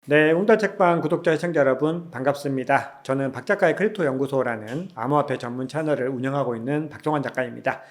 네, 웅달책방 구독자 시청자 여러분 반갑습니다. 저는 박작가의 크립토 연구소라는 암호화폐 전문 채널을 운영하고 있는 박종환 작가입니다.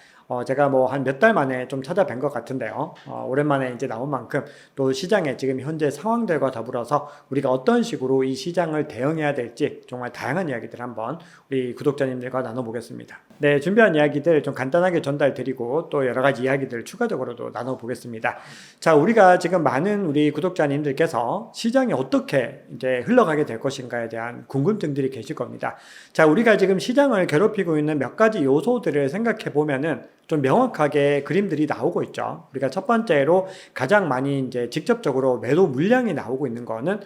제가 뭐 한 몇 달 만에 좀 찾아뵌 것 같은데요. 오랜만에 이제 나온 만큼 또 시장의 지금 현재 상황들과 더불어서 우리가 어떤 식으로 이 시장을 대응해야 될지 정말 다양한 이야기들 한번 우리 구독자님들과 나눠보겠습니다. 네, 준비한 이야기들 좀 간단하게 전달드리고 또 여러 가지 이야기들 추가적으로도 나눠보겠습니다. 자, 우리가 지금 많은 우리 구독자님들께서 시장이 어떻게 이제 흘러가게 될 것인가에 대한 궁금증들이 계실 겁니다. 자, 우리가 지금 시장을 괴롭히고 있는 몇 가지 요소들을 생각해 보면은 좀 명확하게 그림들이 나오고 있죠. 우리가 첫 번째로 가장 많이 이제 직접적으로 매도 물량이 나오고 있는 거는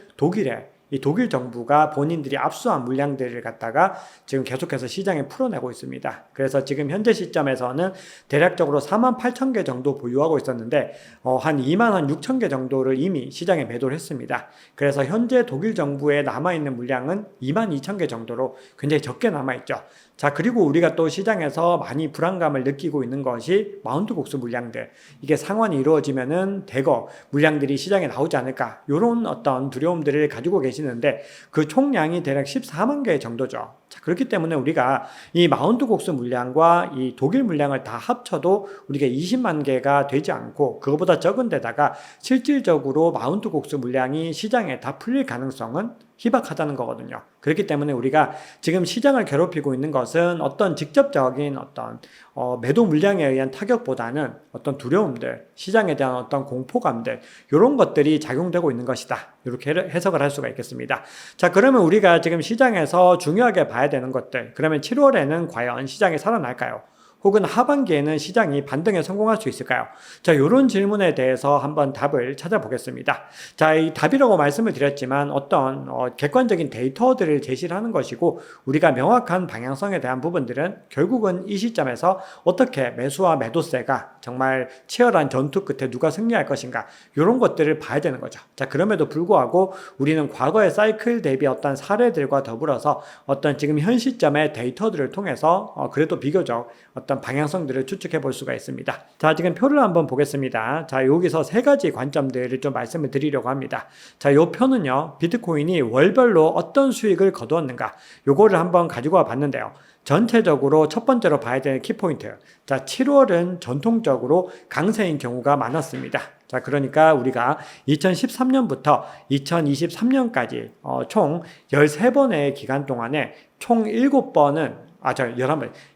이 독일 정부가 본인들이 압수한 물량들을 갖다가 지금 계속해서 시장에 풀어내고 있습니다. 그래서 지금 현재 시점에서는 대략적으로 48,000개 정도 보유하고 있었는데 한 26,000개 정도를 이미 시장에 매도를 했습니다. 그래서 현재 독일 정부에 남아있는 물량은 22,000개 정도로 굉장히 적게 남아있죠. 자, 그리고 우리가 또 시장에서 많이 불안감을 느끼고 있는 것이 마운트 곡수 물량들. 이게 상환이 이루어지면은 대거 물량들이 시장에 나오지 않을까. 이런 어떤 두려움들을 가지고 계시는데 그 총량이 대략 14만 개 정도죠. 자, 그렇기 때문에 우리가 이 마운트 곡수 물량과 이 독일 물량을 다 합쳐도 우리가 20만 개가 되지 않고 그거보다 적은 데다가 실질적으로 마운트 곡수 물량이 시장에 다 풀릴 가능성은 희박하다는 거거든요. 그렇기 때문에 우리가 지금 시장을 괴롭히고 있는 것은 어떤 직접적인 어떤 매도 물량에 의한 타격보다는 어떤 두려움들, 시장에 대한 어떤 공포감들, 이런 것들이 작용되고 있는 것이다. 이렇게 해석을 할 수가 있겠습니다. 자, 그러면 우리가 지금 시장에서 중요하게 봐야 되는 것들, 그러면 7월에는 과연 시장이 살아날까요? 혹은 하반기에는 시장이 반등에 성공할 수 있을까요? 자, 이런 질문에 대해서 한번 답을 찾아보겠습니다. 자, 이 답이라고 말씀을 드렸지만 어떤 객관적인 데이터들을 제시를 하는 것이고 우리가 명확한 방향성에 대한 부분들은 결국은 이 시점에서 어떻게 매수와 매도세가 정말 치열한 전투 끝에 누가 승리할 것인가 이런 것들을 봐야 되는 거죠. 자, 그럼에도 불구하고 우리는 과거의 사이클 대비 어떤 사례들과 더불어서 어떤 지금 현 시점의 데이터들을 통해서 그래도 비교적 어떤 방향성들을 추측해 볼 수가 있습니다. 자, 지금 표를 한번 보겠습니다. 자, 여기서 세 가지 관점들을 좀 말씀을 드리려고 합니다. 자, 요 표는요, 비트코인이 월별로 어떤 수익을 거두었는가, 요거를 한번 가지고 와 봤는데요. 전체적으로 첫 번째로 봐야 되는 키포인트. 자, 7월은 전통적으로 강세인 경우가 많았습니다. 자, 그러니까 우리가 2013년부터 2023년까지 총 13번의 기간 동안에 총 7번은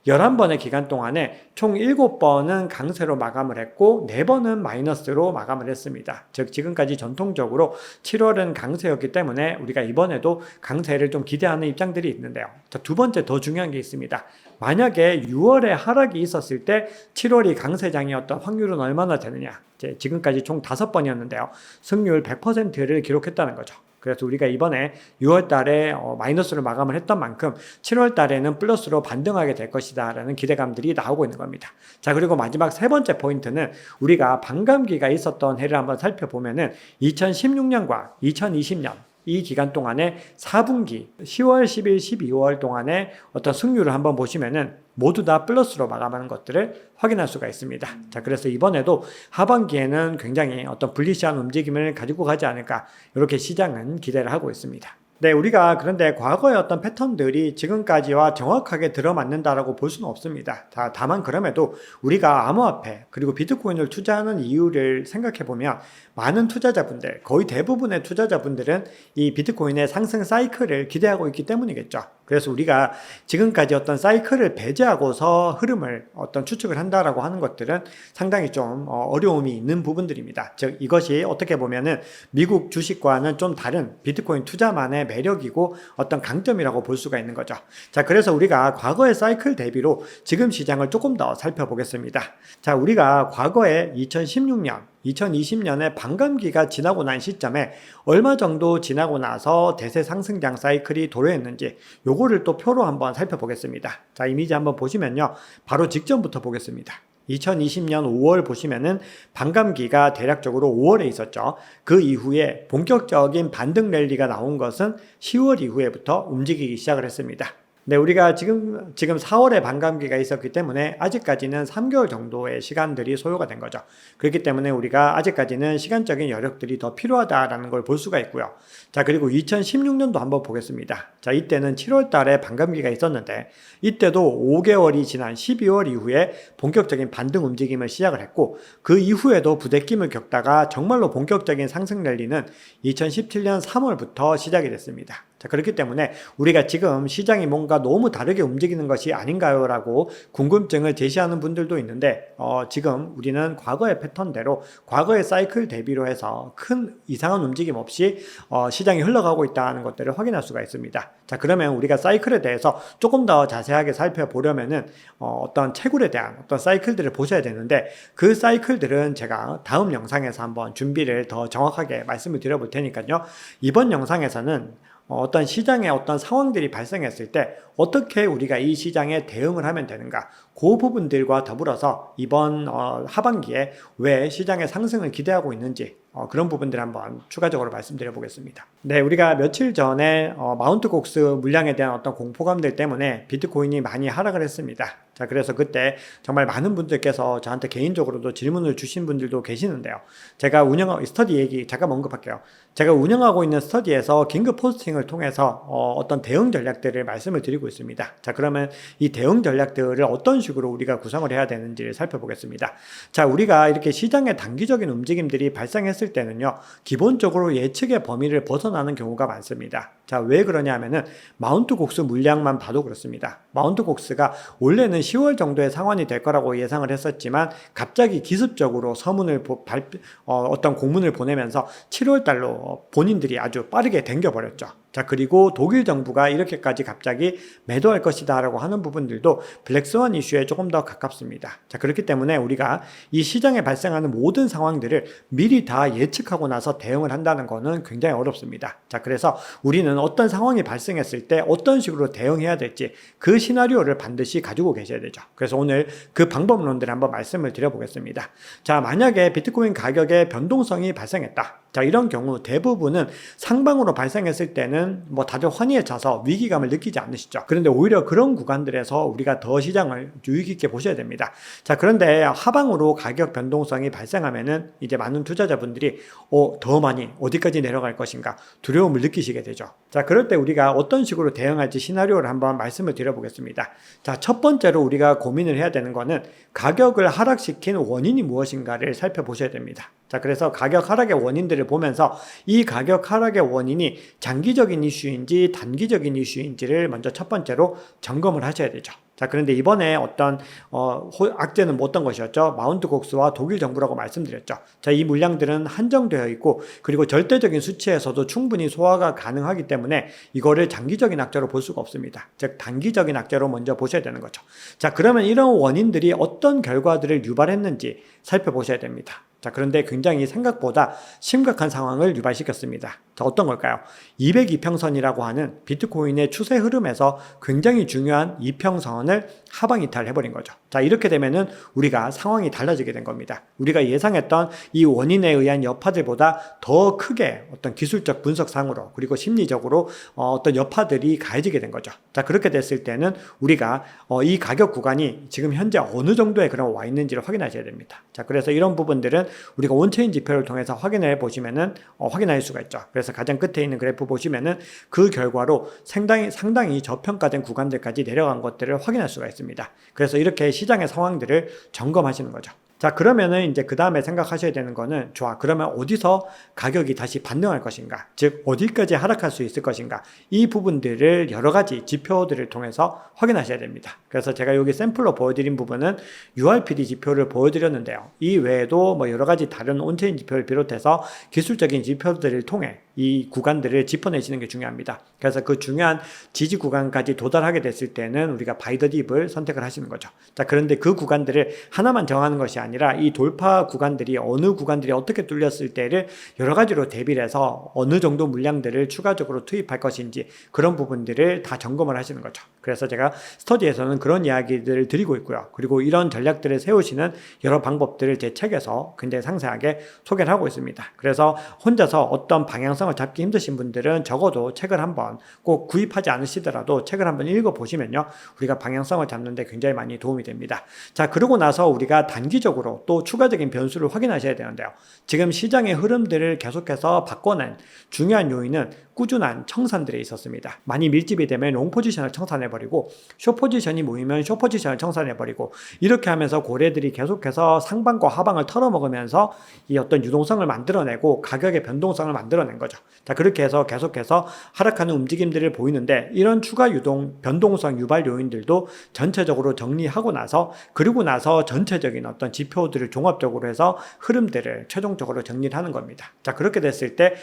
11번의 기간 동안에 총 7번은 강세로 마감을 했고 4번은 마이너스로 마감을 했습니다. 즉 지금까지 전통적으로 7월은 강세였기 때문에 우리가 이번에도 강세를 좀 기대하는 입장들이 있는데요. 자, 두 번째 더 중요한 게 있습니다. 만약에 6월에 하락이 있었을 때 7월이 강세장이었던 확률은 얼마나 되느냐. 지금까지 총 5번이었는데요. 승률 100%를 기록했다는 거죠. 그래서 우리가 이번에 6월 달에 마이너스로 마감을 했던 만큼 7월 달에는 플러스로 반등하게 될 것이다 라는 기대감들이 나오고 있는 겁니다. 자, 그리고 마지막 세 번째 포인트는 우리가 반감기가 있었던 해를 한번 살펴보면은 2016년과 2020년 이 기간 동안에 4분기 10월, 11, 12월 동안에 어떤 승률을 한번 보시면은 모두 다 플러스로 마감하는 것들을 확인할 수가 있습니다. 자, 그래서 이번에도 하반기에는 굉장히 어떤 불리시한 움직임을 가지고 가지 않을까 이렇게 시장은 기대를 하고 있습니다. 네, 우리가 그런데 과거의 어떤 패턴들이 지금까지와 정확하게 들어맞는다라고 볼 수는 없습니다. 다만 그럼에도 우리가 암호화폐 그리고 비트코인을 투자하는 이유를 생각해 보면 많은 투자자분들, 거의 대부분의 투자자분들은 이 비트코인의 상승 사이클을 기대하고 있기 때문이겠죠. 그래서 우리가 지금까지 어떤 사이클을 배제하고서 흐름을 어떤 추측을 한다라고 하는 것들은 상당히 좀 어려움이 있는 부분들입니다. 즉 이것이 어떻게 보면은 미국 주식과는 좀 다른 비트코인 투자만의 매력이고 어떤 강점이라고 볼 수가 있는 거죠. 자, 그래서 우리가 과거의 사이클 대비로 지금 시장을 조금 더 살펴보겠습니다. 자, 우리가 과거에 2016년 2020년에 반감기가 지나고 난 시점에 얼마 정도 지나고 나서 대세 상승장 사이클이 도래했는지 요거를 또 표로 한번 살펴보겠습니다. 자, 이미지 한번 보시면요. 바로 직전부터 보겠습니다. 2020년 5월 보시면은 반감기가 대략적으로 5월에 있었죠. 그 이후에 본격적인 반등 랠리가 나온 것은 10월 이후에부터 움직이기 시작을 했습니다. 네, 우리가 지금 4월에 반감기가 있었기 때문에 아직까지는 3개월 정도의 시간들이 소요가 된 거죠. 그렇기 때문에 우리가 아직까지는 시간적인 여력들이 더 필요하다라는 걸 볼 수가 있고요. 자, 그리고 2016년도 한번 보겠습니다. 자, 이때는 7월 달에 반감기가 있었는데 이때도 5개월이 지난 12월 이후에 본격적인 반등 움직임을 시작을 했고 그 이후에도 부대낌을 겪다가 정말로 본격적인 상승 랠리는 2017년 3월부터 시작이 됐습니다. 자, 그렇기 때문에 우리가 지금 시장이 뭔가 너무 다르게 움직이는 것이 아닌가요? 라고 궁금증을 제시하는 분들도 있는데 지금 우리는 과거의 패턴대로 과거의 사이클 대비로 해서 큰 이상한 움직임 없이 시장이 흘러가고 있다는 것들을 확인할 수가 있습니다. 자, 그러면 우리가 사이클에 대해서 조금 더 자세하게 살펴보려면은 어떤 채굴에 대한 어떤 사이클들을 보셔야 되는데 그 사이클들은 제가 다음 영상에서 한번 준비를 더 정확하게 말씀을 드려볼 테니까요. 이번 영상에서는 어떤 시장에 어떤 상황들이 발생했을 때 어떻게 우리가 이 시장에 대응을 하면 되는가, 그 부분들과 더불어서 이번 하반기에 왜 시장의 상승을 기대하고 있는지 그런 부분들 한번 추가적으로 말씀드려 보겠습니다. 네, 우리가 며칠 전에 마운트 곡스 물량에 대한 어떤 공포감들 때문에 비트코인이 많이 하락을 했습니다. 자, 그래서 그때 정말 많은 분들께서 저한테 개인적으로도 질문을 주신 분들도 계시는데요. 제가 스터디 얘기 잠깐 언급할게요. 제가 운영하고 있는 스터디에서 긴급 포스팅을 통해서 어떤 대응 전략들을 말씀을 드리고 있습니다. 자, 그러면 이 대응 전략들을 어떤 식으로 우리가 구성을 해야 되는지를 살펴보겠습니다. 자, 우리가 이렇게 시장의 단기적인 움직임들이 발생했을 때는요, 기본적으로 예측의 범위를 벗어나는 경우가 많습니다. 자, 왜 그러냐 하면은 마운트 곡스 물량만 봐도 그렇습니다. 마운트 곡스가 원래는 10월 정도의 상환이 될 거라고 예상을 했었지만 갑자기 기습적으로 어떤 공문을 보내면서 7월 달로 본인들이 아주 빠르게 당겨버렸죠. 자, 그리고 독일 정부가 이렇게까지 갑자기 매도할 것이다 라고 하는 부분들도 블랙스완 이슈에 조금 더 가깝습니다. 자, 그렇기 때문에 우리가 이 시장에 발생하는 모든 상황들을 미리 다 예측하고 나서 대응을 한다는 것은 굉장히 어렵습니다. 자, 그래서 우리는 어떤 상황이 발생했을 때 어떤 식으로 대응해야 될지 그 시나리오를 반드시 가지고 계셔야 되죠. 그래서 오늘 그 방법론들을 한번 말씀을 드려보겠습니다. 자, 만약에 비트코인 가격의 변동성이 발생했다. 자, 이런 경우 대부분은 상방으로 발생했을 때는 뭐 다들 환희에 차서 위기감을 느끼지 않으시죠. 그런데 오히려 그런 구간들에서 우리가 더 시장을 유의 깊게 보셔야 됩니다. 자, 그런데 하방으로 가격 변동성이 발생하면은 이제 많은 투자자분들이 더 많이 어디까지 내려갈 것인가 두려움을 느끼시게 되죠. 자, 그럴 때 우리가 어떤 식으로 대응할지 시나리오를 한번 말씀을 드려보겠습니다. 자, 첫 번째로 우리가 고민을 해야 되는 거는 가격을 하락시킨 원인이 무엇인가를 살펴보셔야 됩니다. 자, 그래서 가격 하락의 원인들을 보면서 이 가격 하락의 원인이 장기적인 이슈인지 단기적인 이슈인지를 먼저 첫 번째로 점검을 하셔야 되죠. 자, 그런데 이번에 어떤 악재는 어떤 것이었죠? 마운트 곡스와 독일 정부라고 말씀드렸죠. 자, 이 물량들은 한정되어 있고 그리고 절대적인 수치에서도 충분히 소화가 가능하기 때문에 이거를 장기적인 악재로 볼 수가 없습니다. 즉 단기적인 악재로 먼저 보셔야 되는 거죠. 자, 그러면 이런 원인들이 어떤 결과들을 유발했는지 살펴보셔야 됩니다. 자, 그런데 굉장히 생각보다 심각한 상황을 유발시켰습니다. 자, 어떤 걸까요? 202평선이라고 하는 비트코인의 추세 흐름에서 굉장히 중요한 이평선을 하방 이탈해버린 거죠. 자, 이렇게 되면은 우리가 상황이 달라지게 된 겁니다. 우리가 예상했던 이 원인에 의한 여파들보다 더 크게 어떤 기술적 분석상으로 그리고 심리적으로 어떤 여파들이 가해지게 된 거죠. 자, 그렇게 됐을 때는 우리가 이 가격 구간이 지금 현재 어느 정도에 그럼 와 있는지를 확인하셔야 됩니다. 자, 그래서 이런 부분들은 우리가 온체인 지표를 통해서 확인해 보시면은 확인할 수가 있죠. 그래서 가장 끝에 있는 그래프 보시면은 그 결과로 상당히 저평가된 구간들까지 내려간 것들을 확인할 수가 있습니다. 그래서 이렇게 시장의 상황들을 점검하시는 거죠. 자, 그러면은 이제 그 다음에 생각하셔야 되는 거는 좋아, 그러면 어디서 가격이 다시 반등할 것인가, 즉 어디까지 하락할 수 있을 것인가, 이 부분들을 여러 가지 지표들을 통해서 확인하셔야 됩니다. 그래서 제가 여기 샘플로 보여드린 부분은 URPD 지표를 보여드렸는데요. 이 외에도 뭐 여러 가지 다른 온체인 지표를 비롯해서 기술적인 지표들을 통해 이 구간들을 짚어내시는 게 중요합니다. 그래서 그 중요한 지지 구간까지 도달하게 됐을 때는 우리가 바이 더 딥을 선택을 하시는 거죠. 자, 그런데 그 구간들을 하나만 정하는 것이 아니라 이 돌파 구간들이 어느 구간들이 어떻게 뚫렸을 때를 여러 가지로 대비를 해서 어느 정도 물량들을 추가적으로 투입할 것인지 그런 부분들을 다 점검을 하시는 거죠. 그래서 제가 스터디에서는 그런 이야기들을 드리고 있고요. 그리고 이런 전략들을 세우시는 여러 방법들을 제 책에서 굉장히 상세하게 소개를 하고 있습니다. 그래서 혼자서 어떤 방향성을 잡기 힘드신 분들은 적어도 책을 한번 꼭 구입하지 않으시더라도 책을 한번 읽어보시면요. 우리가 방향성을 잡는데 굉장히 많이 도움이 됩니다. 자, 그러고 나서 우리가 단기적으로 또 추가적인 변수를 확인하셔야 되는데요. 지금 시장의 흐름들을 계속해서 바꿔낸 중요한 요인은 꾸준한 청산들에 있었습니다. 많이 밀집이 되면 롱 포지션을 청산해버리고 숏 포지션이 모이면 숏 포지션을 청산해버리고 이렇게 하면서 고래들이 계속해서 상방과 하방을 털어먹으면서 이 어떤 유동성을 만들어내고 가격의 변동성을 만들어낸 거죠. 자, 그렇게 해서 계속해서 하락하는 움직임들을 보이는데 이런 추가 유동, 변동성 유발 요인들도 전체적으로 정리하고 나서 그리고 나서 전체적인 어떤 지표들을 종합적으로 해서 흐름들을 최종적으로 정리를 하는 겁니다. 자, 그렇게 됐을 때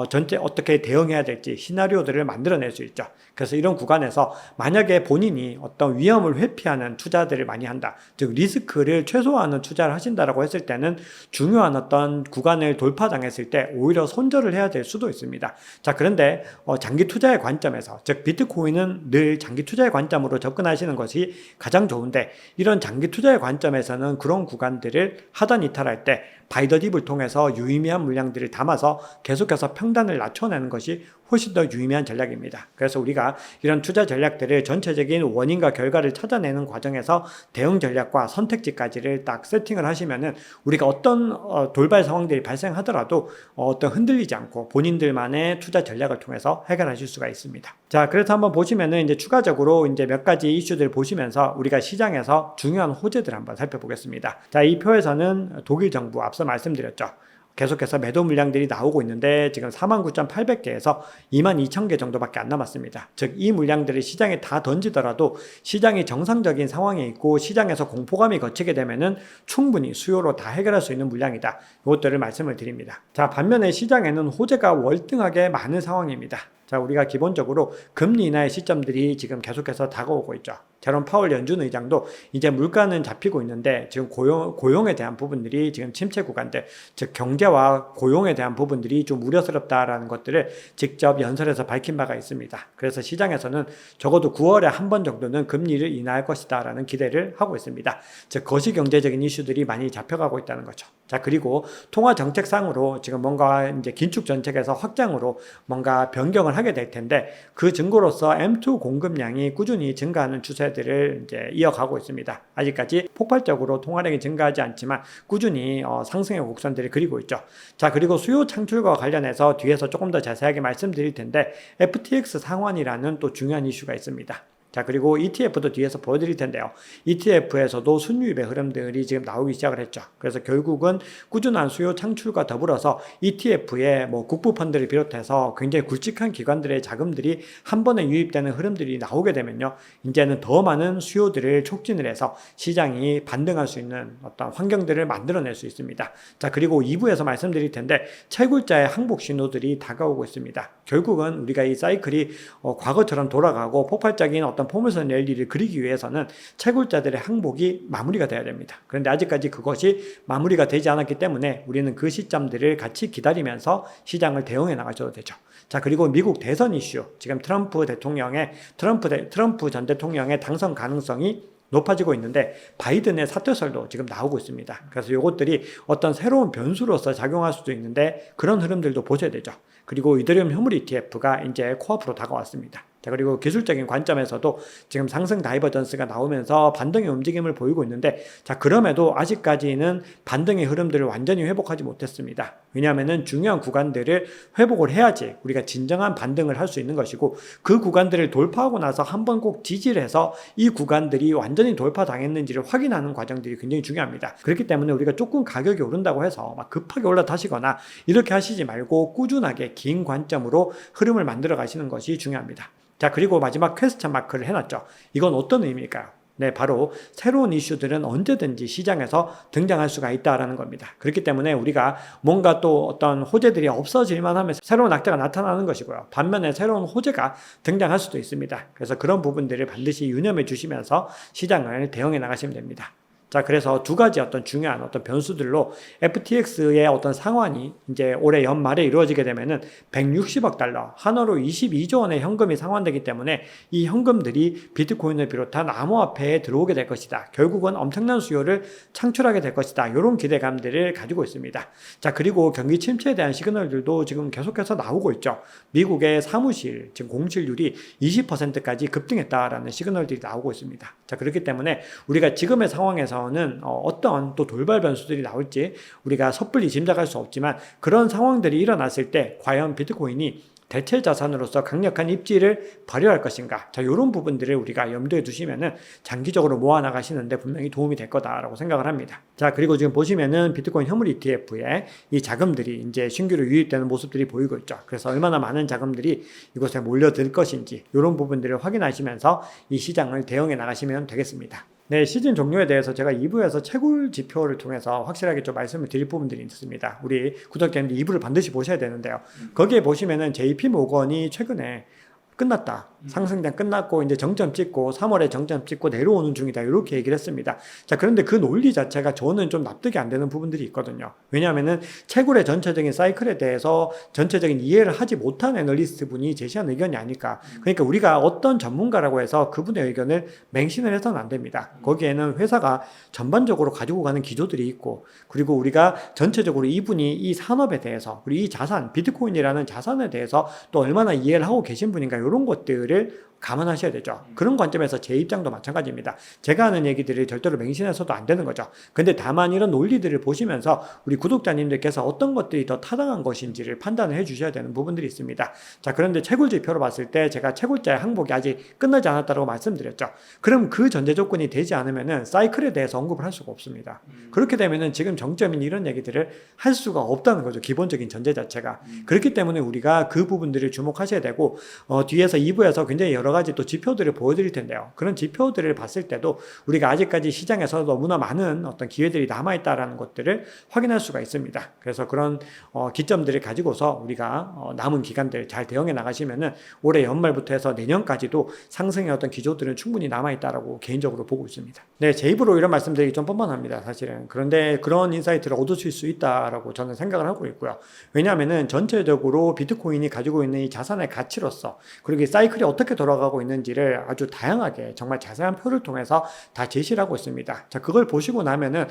전체 어떻게 대응해야 될지 시나리오들을 만들어낼 수 있죠. 그래서 이런 구간에서 만약에 본인이 어떤 위험을 회피하는 투자들을 많이 한다, 즉 리스크를 최소화하는 투자를 하신다라고 했을 때는 중요한 어떤 구간을 돌파당했을 때 오히려 손절을 해야 될 수도 있습니다. 자, 그런데 장기 투자의 관점에서, 즉 비트코인은 늘 장기 투자의 관점으로 접근하시는 것이 가장 좋은데 이런 장기 투자의 관점에서는 그런 구간들을 하단 이탈할 때 바이 더 딥을 통해서 유의미한 물량들을 담아서 계속해서 평단을 낮춰내는 것이 훨씬 더 유의미한 전략입니다. 그래서 우리가 이런 투자 전략들을 전체적인 원인과 결과를 찾아내는 과정에서 대응 전략과 선택지까지를 딱 세팅을 하시면은 우리가 어떤 돌발 상황들이 발생하더라도 어떤 흔들리지 않고 본인들만의 투자 전략을 통해서 해결하실 수가 있습니다. 자, 그래서 한번 보시면은 이제 추가적으로 이제 몇 가지 이슈들 보시면서 우리가 시장에서 중요한 호재들 한번 살펴보겠습니다. 자, 이 표에서는 독일 정부 앞서 말씀드렸죠. 계속해서 매도 물량들이 나오고 있는데 지금 49,800개에서 22,000개 정도밖에 안 남았습니다. 즉 이 물량들을 시장에 다 던지더라도 시장이 정상적인 상황에 있고 시장에서 공포감이 걷히게 되면은 충분히 수요로 다 해결할 수 있는 물량이다. 이것들을 말씀을 드립니다. 자, 반면에 시장에는 호재가 월등하게 많은 상황입니다. 자, 우리가 기본적으로 금리 인하의 시점들이 지금 계속해서 다가오고 있죠. 제롬 파월 연준 의장도 이제 물가는 잡히고 있는데 지금 고용에 대한 부분들이 지금 침체 구간들, 즉 경제와 고용에 대한 부분들이 좀 우려스럽다라는 것들을 직접 연설에서 밝힌 바가 있습니다. 그래서 시장에서는 적어도 9월에 한 번 정도는 금리를 인하할 것이다라는 기대를 하고 있습니다. 즉 거시 경제적인 이슈들이 많이 잡혀가고 있다는 거죠. 자, 그리고 통화 정책상으로 지금 뭔가 이제 긴축 정책에서 확장으로 뭔가 변경을 하게 될 텐데 그 증거로서 M2 공급량이 꾸준히 증가하는 추세들을 이제 이어가고 있습니다. 아직까지 폭발적으로 통화량이 증가하지 않지만 꾸준히 상승의 곡선들을 그리고 있죠. 자, 그리고 수요 창출과 관련해서 뒤에서 조금 더 자세하게 말씀드릴 텐데 FTX 상환이라는 또 중요한 이슈가 있습니다. 자, 그리고 ETF도 뒤에서 보여드릴 텐데요. ETF에서도 순유입의 흐름들이 지금 나오기 시작을 했죠. 그래서 결국은 꾸준한 수요 창출과 더불어서 ETF에 뭐 국부펀드를 비롯해서 굉장히 굵직한 기관들의 자금들이 한 번에 유입되는 흐름들이 나오게 되면요. 이제는 더 많은 수요들을 촉진을 해서 시장이 반등할 수 있는 어떤 환경들을 만들어낼 수 있습니다. 자, 그리고 2부에서 말씀드릴 텐데 채굴자의 항복 신호들이 다가오고 있습니다. 결국은 우리가 이 사이클이 과거처럼 돌아가고 폭발적인 어떤 포물선 랠리를 그리기 위해서는 채굴자들의 항복이 마무리가 돼야 됩니다. 그런데 아직까지 그것이 마무리가 되지 않았기 때문에 우리는 그 시점들을 같이 기다리면서 시장을 대응해 나가셔도 되죠. 자, 그리고 미국 대선 이슈, 지금 트럼프 전 대통령의 당선 가능성이 높아지고 있는데 바이든의 사퇴설도 지금 나오고 있습니다. 그래서 이것들이 어떤 새로운 변수로서 작용할 수도 있는데 그런 흐름들도 보셔야 되죠. 그리고 이더리움 현물 ETF가 이제 코앞으로 다가왔습니다. 자, 그리고 기술적인 관점에서도 지금 상승 다이버전스가 나오면서 반등의 움직임을 보이고 있는데 자, 그럼에도 아직까지는 반등의 흐름들을 완전히 회복하지 못했습니다. 왜냐하면은 중요한 구간들을 회복을 해야지 우리가 진정한 반등을 할 수 있는 것이고 그 구간들을 돌파하고 나서 한번 꼭 지지를 해서 이 구간들이 완전히 돌파당했는지를 확인하는 과정들이 굉장히 중요합니다. 그렇기 때문에 우리가 조금 가격이 오른다고 해서 막 급하게 올라타시거나 이렇게 하시지 말고 꾸준하게 긴 관점으로 흐름을 만들어 가시는 것이 중요합니다. 자, 그리고 마지막 퀘스천 마크를 해놨죠. 이건 어떤 의미일까요? 네, 바로 새로운 이슈들은 언제든지 시장에서 등장할 수가 있다라는 겁니다. 그렇기 때문에 우리가 뭔가 또 어떤 호재들이 없어질만 하면 새로운 악재가 나타나는 것이고요. 반면에 새로운 호재가 등장할 수도 있습니다. 그래서 그런 부분들을 반드시 유념해 주시면서 시장을 대응해 나가시면 됩니다. 자, 그래서 두 가지 어떤 중요한 어떤 변수들로 FTX의 어떤 상환이 이제 올해 연말에 이루어지게 되면은 160억 달러, 한화로 22조 원의 현금이 상환되기 때문에 이 현금들이 비트코인을 비롯한 암호화폐에 들어오게 될 것이다. 결국은 엄청난 수요를 창출하게 될 것이다. 이런 기대감들을 가지고 있습니다. 자, 그리고 경기 침체에 대한 시그널들도 지금 계속해서 나오고 있죠. 미국의 사무실, 지금 공실률이 20%까지 급등했다라는 시그널들이 나오고 있습니다. 자, 그렇기 때문에 우리가 지금의 상황에서는 어떤 또 돌발 변수들이 나올지 우리가 섣불리 짐작할 수 없지만 그런 상황들이 일어났을 때 과연 비트코인이 대체 자산으로서 강력한 입지를 발휘할 것인가. 자, 이런 부분들을 우리가 염두에 두시면은 장기적으로 모아나가시는데 분명히 도움이 될 거다라고 생각을 합니다. 자, 그리고 지금 보시면은 비트코인 현물 ETF에 이 자금들이 이제 신규로 유입되는 모습들이 보이고 있죠. 그래서 얼마나 많은 자금들이 이곳에 몰려들 것인지 이런 부분들을 확인하시면서 이 시장을 대응해 나가시면 되겠습니다. 네, 시즌 종료에 대해서 제가 2부에서 채굴 지표를 통해서 확실하게 좀 말씀을 드릴 부분들이 있습니다. 우리 구독자님들 2부를 반드시 보셔야 되는데요. 거기에 보시면은 JP 모건이 최근에 끝났다. 상승장 끝났고 이제 정점 찍고 3월에 정점 찍고 내려오는 중이다. 이렇게 얘기를 했습니다. 자, 그런데 그 논리 자체가 저는 좀 납득이 안 되는 부분들이 있거든요. 왜냐하면은 채굴의 전체적인 사이클에 대해서 전체적인 이해를 하지 못한 애널리스트 분이 제시한 의견이 아닐까. 그러니까 우리가 어떤 전문가라고 해서 그분의 의견을 맹신을 해서는 안 됩니다. 거기에는 회사가 전반적으로 가지고 가는 기조들이 있고 그리고 우리가 전체적으로 이분이 이 산업에 대해서 우리 이 자산, 비트코인이라는 자산에 대해서 또 얼마나 이해를 하고 계신 분인가 이런 것들을 감안하셔야 되죠. 그런 관점에서 제 입장도 마찬가지입니다. 제가 하는 얘기들이 절대로 맹신해서도 안 되는 거죠. 근데 다만 이런 논리들을 보시면서 우리 구독자님들께서 어떤 것들이 더 타당한 것인지를 판단을 해 주셔야 되는 부분들이 있습니다. 자, 그런데 채굴 지표로 봤을 때 제가 채굴자의 항복이 아직 끝나지 않았다고 말씀드렸죠. 그럼 그 전제 조건이 되지 않으면은 사이클에 대해서 언급을 할 수가 없습니다. 그렇게 되면은 지금 정점인 이런 얘기들을 할 수가 없다는 거죠. 기본적인 전제 자체가. 그렇기 때문에 우리가 그 부분들을 주목하셔야 되고 뒤에서 2부에서 굉장히 여러 가지 또 지표들을 보여드릴 텐데요. 그런 지표들을 봤을 때도 우리가 아직까지 시장에서 너무나 많은 어떤 기회들이 남아있다라는 것들을 확인할 수가 있습니다. 그래서 그런 기점들을 가지고서 우리가 남은 기간들 잘 대응해 나가시면은 올해 연말부터 해서 내년까지도 상승의 어떤 기조들은 충분히 남아있다라고 개인적으로 보고 있습니다. 네, 제 입으로 이런 말씀드리기 좀 뻔뻔합니다, 사실은. 그런데 그런 인사이트를 얻으실 수 있다라고 저는 생각을 하고 있고요. 왜냐하면은 전체적으로 비트코인이 가지고 있는 이 자산의 가치로서 그리고 이 사이클이 어떻게 돌아가고 있는지를 아주 다양하게 정말 자세한 표를 통해서 다 제시를 하고 있습니다. 자, 그걸 보시고 나면은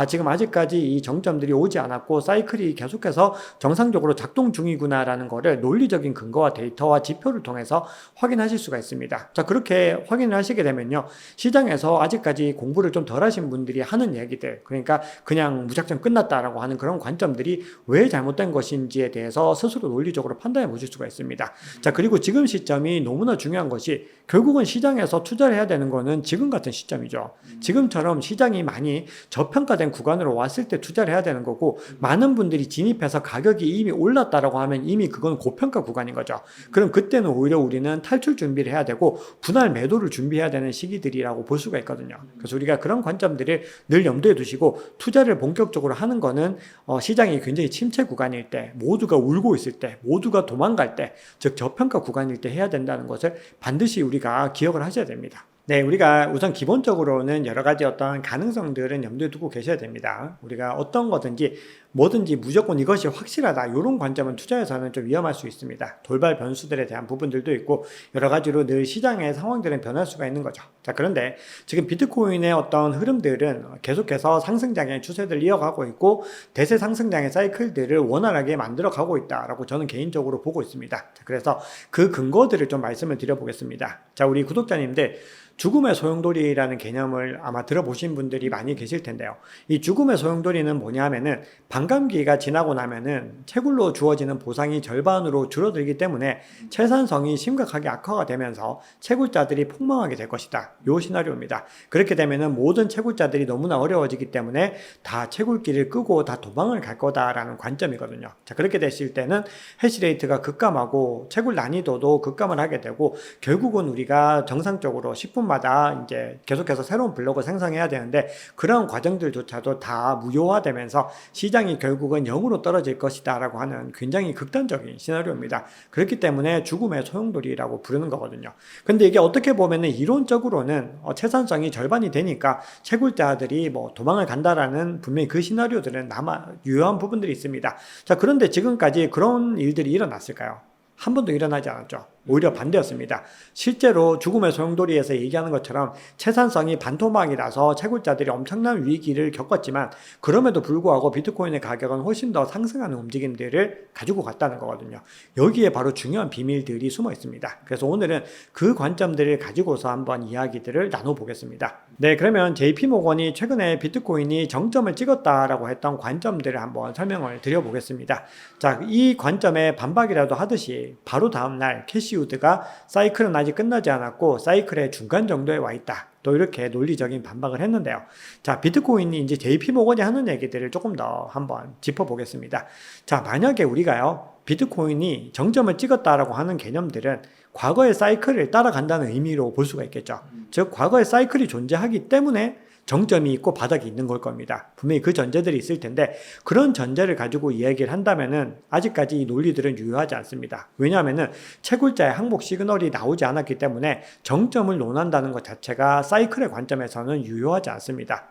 지금 아직까지 이 정점들이 오지 않았고 사이클이 계속해서 정상적으로 작동 중이구나라는 거를 논리적인 근거와 데이터와 지표를 통해서 확인하실 수가 있습니다. 자, 그렇게 확인을 하시게 되면요, 시장에서 아직까지 공부를 좀 덜 하신 분들이 하는 얘기들, 그러니까 그냥 무작정 끝났다라고 하는 그런 관점들이 왜 잘못된 것인지에 대해서 스스로 논리적으로 판단해 보실 수가 있습니다. 자, 그리고 지금 시점이 너무나 중요한 것이 결국은 시장에서 투자를 해야 되는 거는 지금 같은 시점이죠. 지금처럼 시장이 많이 저평가된 구간으로 왔을 때 투자를 해야 되는 거고, 많은 분들이 진입해서 가격이 이미 올랐다라고 하면 이미 그건 고평가 구간인 거죠. 그럼 그때는 오히려 우리는 탈출 준비를 해야 되고 분할 매도를 준비해야 되는 시기들이라고 볼 수가 있거든요. 그래서 우리가 그런 관점들을 늘 염두에 두시고 투자를 본격적으로 하는 거는 시장이 굉장히 침체 구간일 때, 모두가 울고 있을 때, 모두가 도망갈 때, 즉 저평가 구간일 때 해야 된다는 것을 반드시 우리가 기억을 하셔야 됩니다. 네, 우리가 우선 기본적으로는 여러 가지 어떤 가능성들은 염두에 두고 계셔야 됩니다. 우리가 어떤 거든지 뭐든지 무조건 이것이 확실하다, 이런 관점은 투자에서는 좀 위험할 수 있습니다. 돌발 변수들에 대한 부분들도 있고 여러 가지로 늘 시장의 상황들은 변할 수가 있는 거죠. 자, 그런데 지금 비트코인의 어떤 흐름들은 계속해서 상승장의 추세를 이어가고 있고 대세 상승장의 사이클들을 원활하게 만들어 가고 있다라고 저는 개인적으로 보고 있습니다. 자, 그래서 그 근거들을 좀 말씀을 드려보겠습니다. 자, 우리 구독자님들, 죽음의 소용돌이라는 개념을 아마 들어보신 분들이 많이 계실 텐데요. 이 죽음의 소용돌이는 뭐냐면은 반감기가 지나고 나면은 채굴로 주어지는 보상이 절반으로 줄어들기 때문에 채산성이 심각하게 악화가 되면서 채굴자들이 폭망하게 될 것이다. 요 시나리오입니다. 그렇게 되면은 모든 채굴자들이 너무나 어려워지기 때문에 다 채굴기를 끄고 다 도망을 갈 거다라는 관점이거든요. 자, 그렇게 됐을 때는 해시레이트가 급감하고 채굴 난이도도 급감을 하게 되고 결국은 우리가 정상적으로 10분 마다 이제 계속해서 새로운 블록을 생성해야 되는데 그런 과정들조차도 다 무효화되면서 시장이 시장이 결국은 0으로 떨어질 것이다 라고 하는 굉장히 극단적인 시나리오입니다. 그렇기 때문에 죽음의 소용돌이라고 부르는 거거든요. 근데 이게 어떻게 보면은 이론적으로는 채산성이 절반이 되니까 채굴자들이 뭐 도망을 간다라는 분명히 그 시나리오들은 남아 유효한 부분들이 있습니다. 자, 그런데 지금까지 그런 일들이 일어났을까요? 한 번도 일어나지 않았죠. 오히려 반대였습니다. 실제로 죽음의 소용돌이에서 얘기하는 것처럼 채산성이 반토막이라서 채굴자들이 엄청난 위기를 겪었지만 그럼에도 불구하고 비트코인의 가격은 훨씬 더 상승하는 움직임들을 가지고 갔다는 거거든요. 여기에 바로 중요한 비밀들이 숨어 있습니다. 그래서 오늘은 그 관점들을 가지고서 한번 이야기들을 나눠보겠습니다. 네, 그러면 JP모건이 최근에 비트코인이 정점을 찍었다라고 했던 관점들을 한번 설명을 드려보겠습니다. 자, 이 관점에 반박이라도 하듯이 바로 다음날 캐시우드가 사이클은 아직 끝나지 않았고 사이클의 중간 정도에 와 있다. 또 이렇게 논리적인 반박을 했는데요. 자, 비트코인이 이제 JP모건이 하는 얘기들을 조금 더 한번 짚어보겠습니다. 자, 만약에 우리가요, 비트코인이 정점을 찍었다라고 하는 개념들은 과거의 사이클을 따라간다는 의미로 볼 수가 있겠죠. 즉, 과거의 사이클이 존재하기 때문에 정점이 있고 바닥이 있는 걸 겁니다. 분명히 그 전제들이 있을 텐데 그런 전제를 가지고 이야기를 한다면은 아직까지 이 논리들은 유효하지 않습니다. 왜냐하면은 채굴자의 항복 시그널이 나오지 않았기 때문에 정점을 논한다는 것 자체가 사이클의 관점에서는 유효하지 않습니다.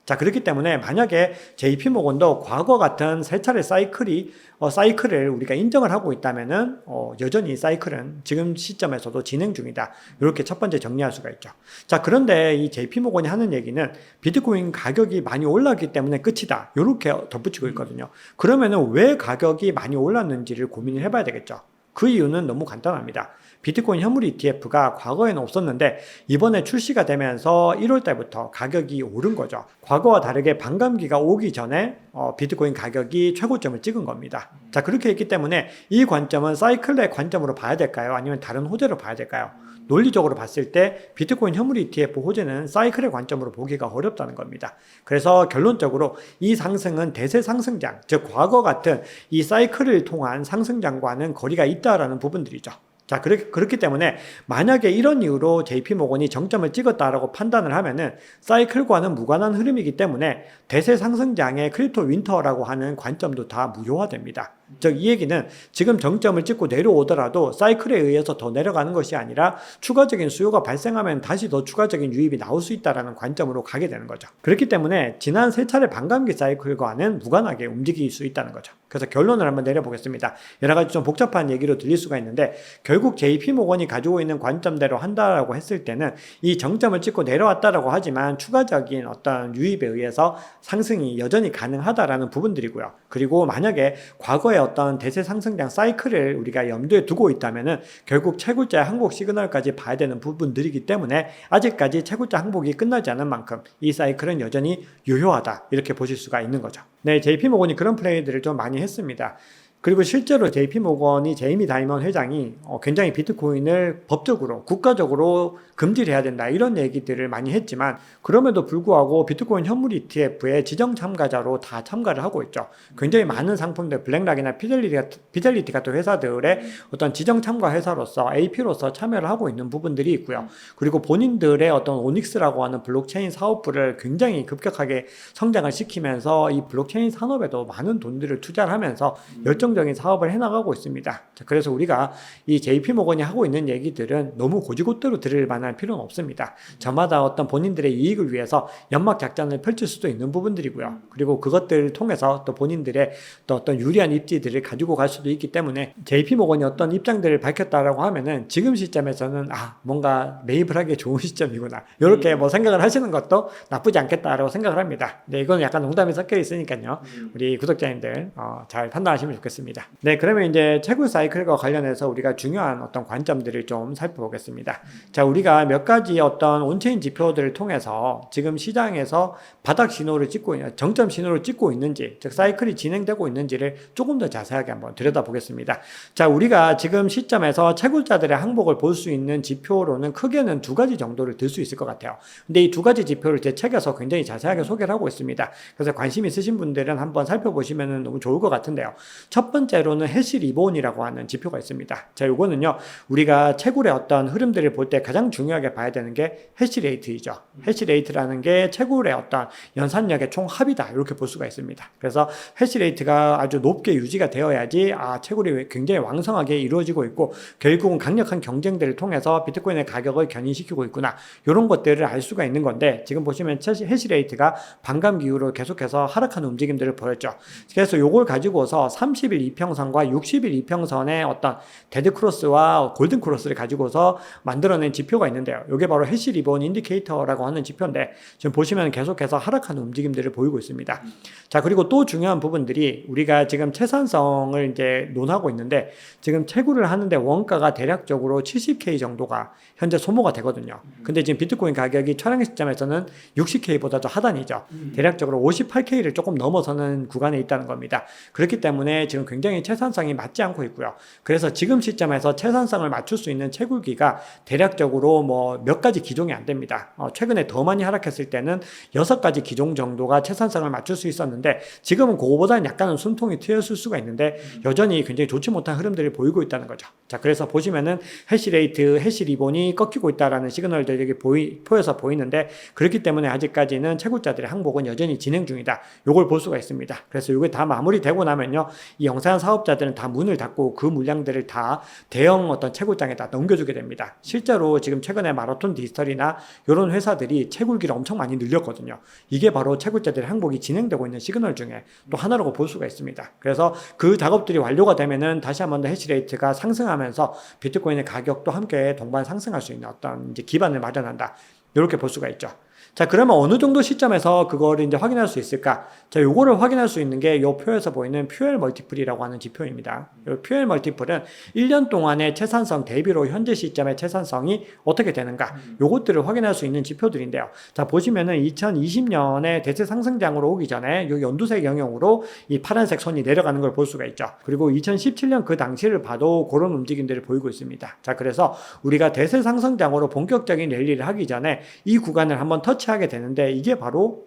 자, 그렇기 때문에 만약에 JP모건도 과거 같은 세 차례 사이클을 우리가 인정을 하고 있다면은 여전히 사이클은 지금 시점에서도 진행 중이다. 이렇게 첫 번째 정리할 수가 있죠. 자, 그런데 이 JP모건이 하는 얘기는 비트코인 가격이 많이 올랐기 때문에 끝이다. 이렇게 덧붙이고 있거든요. 그러면은 왜 가격이 많이 올랐는지를 고민을 해봐야 되겠죠. 그 이유는 너무 간단합니다. 비트코인 현물 ETF가 과거에는 없었는데 이번에 출시가 되면서 1월 달부터 가격이 오른 거죠. 과거와 다르게 반감기가 오기 전에 비트코인 가격이 최고점을 찍은 겁니다. 자, 그렇게 했기 때문에 이 관점은 사이클의 관점으로 봐야 될까요? 아니면 다른 호재로 봐야 될까요? 논리적으로 봤을 때 비트코인 현물 ETF 호재는 사이클의 관점으로 보기가 어렵다는 겁니다. 그래서 결론적으로 이 상승은 대세 상승장, 즉 과거 같은 이 사이클을 통한 상승장과는 거리가 있다라는 부분들이죠. 자, 그렇기 때문에 만약에 이런 이유로 JP모건이 정점을 찍었다라고 판단을 하면은 사이클과는 무관한 흐름이기 때문에 대세 상승장의 크립토 윈터라고 하는 관점도 다 무효화됩니다. 즉, 이 얘기는 지금 정점을 찍고 내려오더라도 사이클에 의해서 더 내려가는 것이 아니라 추가적인 수요가 발생하면 다시 더 추가적인 유입이 나올 수 있다는 관점으로 가게 되는 거죠. 그렇기 때문에 지난 세 차례 반감기 사이클과는 무관하게 움직일 수 있다는 거죠. 그래서 결론을 한번 내려보겠습니다. 여러 가지 좀 복잡한 얘기로 들릴 수가 있는데 결국 JP모건이 가지고 있는 관점대로 한다라고 했을 때는 이 정점을 찍고 내려왔다라고 하지만 추가적인 어떤 유입에 의해서 상승이 여전히 가능하다라는 부분들이고요. 그리고 만약에 과거에 어떤 대세 상승장 사이클을 우리가 염두에 두고 있다면은 결국 채굴자의 항복 시그널까지 봐야 되는 부분들이기 때문에 아직까지 채굴자 항복이 끝나지 않은 만큼 이 사이클은 여전히 유효하다. 이렇게 보실 수가 있는 거죠. 네, JP모건이 그런 플레이들을 좀 많이 했습니다. 그리고 실제로 JP모건이 제이미 다이먼 회장이 굉장히 비트코인을 법적으로 국가적으로 금지를 해야 된다 이런 얘기들을 많이 했지만 그럼에도 불구하고 비트코인 현물 ETF에 지정 참가자로 다 참가를 하고 있죠. 굉장히 많은 상품들 블랙락이나 피델리티 같은 회사들의 어떤 지정 참가 회사로서 AP로서 참여를 하고 있는 부분들이 있고요. 그리고 본인들의 어떤 오닉스라고 하는 블록체인 사업부를 굉장히 급격하게 성장을 시키면서 이 블록체인 산업에도 많은 돈들을 투자를 하면서 열정적인 사업을 해나가고 있습니다. 자, 그래서 우리가 이 JP모건이 하고 있는 얘기들은 너무 고지고대로 들을 만한 필요는 없습니다. 저마다 어떤 본인들의 이익을 위해서 연막 작전을 펼칠 수도 있는 부분들이고요. 그리고 그것들을 통해서 또 본인들의 또 어떤 유리한 입지들을 가지고 갈 수도 있기 때문에 JP모건이 어떤 입장들을 밝혔다라고 하면은 지금 시점에서는 뭔가 매입을 하기에 좋은 시점이구나. 이렇게 뭐 생각을 하시는 것도 나쁘지 않겠다라고 생각을 합니다. 네, 이건 약간 농담이 섞여 있으니까요. 우리 구독자님들 잘 판단하시면 좋겠습니다. 네, 그러면 이제 채굴 사이클과 관련해서 우리가 중요한 어떤 관점들을 좀 살펴보겠습니다. 자, 우리가 몇 가지 어떤 온체인 지표들을 통해서 지금 시장에서 바닥 신호를 찍고 있는, 정점 신호를 찍고 있는지, 즉 사이클이 진행되고 있는지를 조금 더 자세하게 한번 들여다보겠습니다. 자, 우리가 지금 시점에서 채굴자들의 항복을 볼 수 있는 지표로는 크게는 두 가지 정도를 들 수 있을 것 같아요. 근데 이 두 가지 지표를 제 책에서 굉장히 자세하게 소개를 하고 있습니다. 그래서 관심 있으신 분들은 한번 살펴보시면 너무 좋을 것 같은데요. 첫 번째로는 해시 리본이라고 하는 지표가 있습니다. 자, 요거는요, 우리가 채굴의 어떤 흐름들을 볼 때 가장 중요하게 봐야 되는 게 해시 레이트이죠. 해시 레이트라는 게 채굴의 어떤 연산력의 총 합이다. 이렇게 볼 수가 있습니다. 그래서 해시 레이트가 아주 높게 유지가 되어야지 채굴이 굉장히 왕성하게 이루어지고 있고 결국은 강력한 경쟁들을 통해서 비트코인의 가격을 견인시키고 있구나. 이런 것들을 알 수가 있는 건데 지금 보시면 해시 레이트가 반감기 이후로 계속해서 하락하는 움직임들을 보였죠. 그래서 요걸 가지고서 30일 이평선과 60일 이평선의 어떤 데드 크로스와 골든 크로스를 가지고서 만들어낸 지표가 있는데요. 이게 바로 해시 리본 인디케이터라고 하는 지표인데 지금 보시면 계속해서 하락하는 움직임들을 보이고 있습니다. 자, 그리고 또 중요한 부분들이 우리가 지금 채산성을 이제 논하고 있는데 지금 채굴을 하는데 원가가 대략적으로 70K 정도가 현재 소모가 되거든요. 근데 지금 비트코인 가격이 촬영 시점에서는 60K보다도 하단이죠. 대략적으로 58K를 조금 넘어서는 구간에 있다는 겁니다. 그렇기 때문에 지금 굉장히 채산성이 맞지 않고 있고요. 그래서 지금 시점에서 채산성을 맞출 수 있는 채굴기가 대략적으로 뭐 몇 가지 기종이 안 됩니다. 최근에 더 많이 하락했을 때는 6가지 기종 정도가 채산성을 맞출 수 있었는데 지금은 그거보다는 약간은 숨통이 트였을 수가 있는데 여전히 굉장히 좋지 못한 흐름들을 보이고 있다는 거죠. 자, 그래서 보시면은 해시레이트, 해시리본이 꺾이고 있다라는 시그널들이 보여서 보이는데 그렇기 때문에 아직까지는 채굴자들의 항복은 여전히 진행 중이다. 요걸 볼 수가 있습니다. 그래서 이게 다 마무리되고 나면요, 이 영세한 사업자들은 다 문을 닫고 그 물량들을 다 대형 어떤 채굴장에다 넘겨주게 됩니다. 실제로 지금 최근에 마라톤 디지털이나 이런 회사들이 채굴기를 엄청 많이 늘렸거든요. 이게 바로 채굴자들의 항복이 진행되고 있는 시그널 중에 또 하나라고 볼 수가 있습니다. 그래서 그 작업들이 완료가 되면은 다시 한 번 더 해시레이트가 상승하면서 비트코인의 가격도 함께 동반 상승할 수 있는 어떤 이제 기반을 마련한다. 이렇게 볼 수가 있죠. 자, 그러면 어느 정도 시점에서 그거를 이제 확인할 수 있을까? 자, 요거를 확인할 수 있는 게 요 표에서 보이는 퓨엘 멀티플이라고 하는 지표입니다. 요 퓨엘 멀티플은 1년 동안의 채산성 대비로 현재 시점의 채산성이 어떻게 되는가? 요것들을 확인할 수 있는 지표들인데요. 자, 보시면은 2020년에 대세 상승장으로 오기 전에 요 연두색 영역으로 이 파란색 선이 내려가는 걸 볼 수가 있죠. 그리고 2017년 그 당시를 봐도 그런 움직임들을 보이고 있습니다. 자, 그래서 우리가 대세 상승장으로 본격적인 랠리를 하기 전에 이 구간을 한번 터치하게 되는데 이게 바로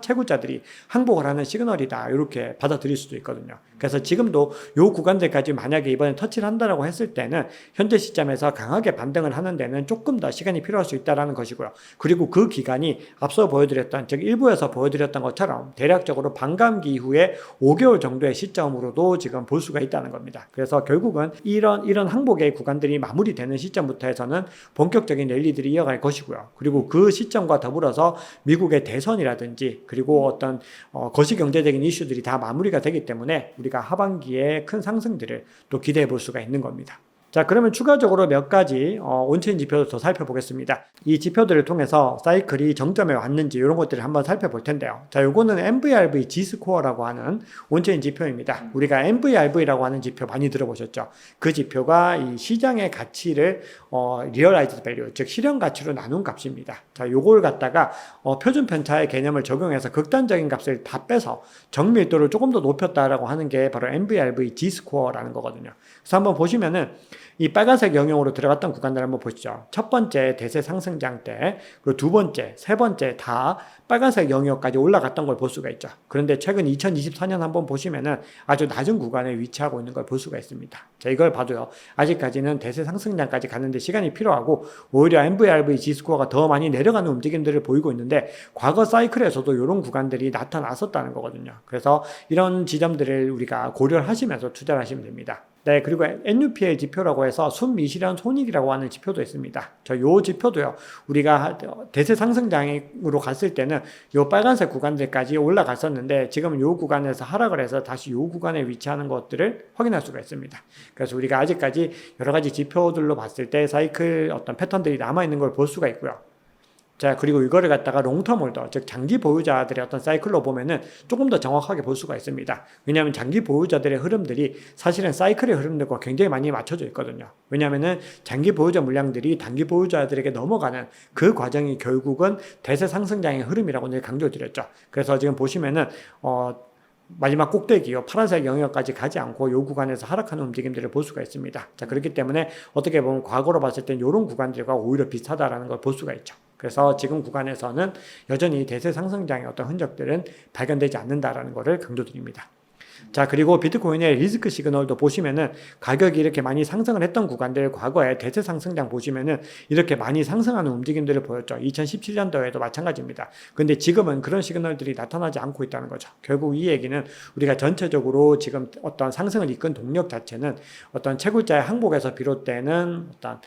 채굴자들이 항복을 하는 시그널이다. 이렇게 받아들일 수도 있거든요. 그래서 지금도 요 구간들까지 만약에 이번에 터치를 한다라고 했을 때는 현재 시점에서 강하게 반등을 하는 데는 조금 더 시간이 필요할 수 있다라는 것이고요. 그리고 그 기간이 앞서 보여드렸던 즉 일부에서 보여드렸던 것처럼 대략적으로 반감기 이후에 5개월 정도의 시점으로도 지금 볼 수가 있다는 겁니다. 그래서 결국은 이런 항복의 구간들이 마무리되는 시점부터 해서는 본격적인 랠리들이 이어갈 것이고요. 그리고 그 시점과 더불어서 미국의 대선이라든지 그리고 어떤 거시경제적인 이슈들이 다 마무리가 되기 때문에 우리가 하반기에 큰 상승들을 또 기대해 볼 수가 있는 겁니다. 자, 그러면 추가적으로 몇 가지 온체인 지표도 더 살펴보겠습니다. 이 지표들을 통해서 사이클이 정점에 왔는지 이런 것들을 한번 살펴볼 텐데요. 자, 요거는 MVRV G스코어라고 하는 온체인 지표입니다. 우리가 MVRV라고 하는 지표 많이 들어보셨죠? 그 지표가 이 시장의 가치를 리얼라이즈드 밸류, 즉 실현 가치로 나눈 값입니다. 자, 요걸 갖다가 표준 편차의 개념을 적용해서 극단적인 값을 다 빼서 정밀도를 조금 더 높였다라고 하는 게 바로 MVRV G스코어라는 거거든요. 그래서 한번 보시면은 이 빨간색 영역으로 들어갔던 구간들 한번 보시죠. 첫 번째 대세 상승장 때, 그리고 두 번째, 세 번째 다 빨간색 영역까지 올라갔던 걸 볼 수가 있죠. 그런데 최근 2024년 한번 보시면은 아주 낮은 구간에 위치하고 있는 걸 볼 수가 있습니다. 자, 이걸 봐도요. 아직까지는 대세 상승장까지 가는데 시간이 필요하고 오히려 MVRV G스코어가 더 많이 내려가는 움직임들을 보이고 있는데 과거 사이클에서도 이런 구간들이 나타났었다는 거거든요. 그래서 이런 지점들을 우리가 고려를 하시면서 투자를 하시면 됩니다. 네, 그리고 NUPL 지표라고 해서 순미실현 손익이라고 하는 지표도 있습니다. 요 지표도요, 우리가 대세 상승장으로 갔을 때는 요 빨간색 구간들까지 올라갔었는데 지금 요 구간에서 하락을 해서 다시 요 구간에 위치하는 것들을 확인할 수가 있습니다. 그래서 우리가 아직까지 여러 가지 지표들로 봤을 때 사이클 어떤 패턴들이 남아있는 걸 볼 수가 있고요. 자, 그리고 이거를 갖다가 롱텀 홀더, 즉 장기 보유자들의 어떤 사이클로 보면은 조금 더 정확하게 볼 수가 있습니다. 왜냐하면 장기 보유자들의 흐름들이 사실은 사이클의 흐름들과 굉장히 많이 맞춰져 있거든요. 왜냐하면은 장기 보유자 물량들이 단기 보유자들에게 넘어가는 그 과정이 결국은 대세 상승장의 흐름이라고 늘 강조드렸죠. 그래서 지금 보시면은 마지막 꼭대기요, 파란색 영역까지 가지 않고 이 구간에서 하락하는 움직임들을 볼 수가 있습니다. 자, 그렇기 때문에 어떻게 보면 과거로 봤을 땐 이런 구간들과 오히려 비슷하다라는 걸 볼 수가 있죠. 그래서 지금 구간에서는 여전히 대세 상승장의 어떤 흔적들은 발견되지 않는다라는 것을 강조드립니다. 자, 그리고 비트코인의 리스크 시그널도 보시면은 가격이 이렇게 많이 상승을 했던 구간들, 과거에 대세 상승장 보시면은 이렇게 많이 상승하는 움직임들을 보였죠. 2017년도에도 마찬가지입니다. 근데 지금은 그런 시그널들이 나타나지 않고 있다는 거죠. 결국 이 얘기는 우리가 전체적으로 지금 어떤 상승을 이끈 동력 자체는 어떤 채굴자의 항복에서 비롯되는 어떤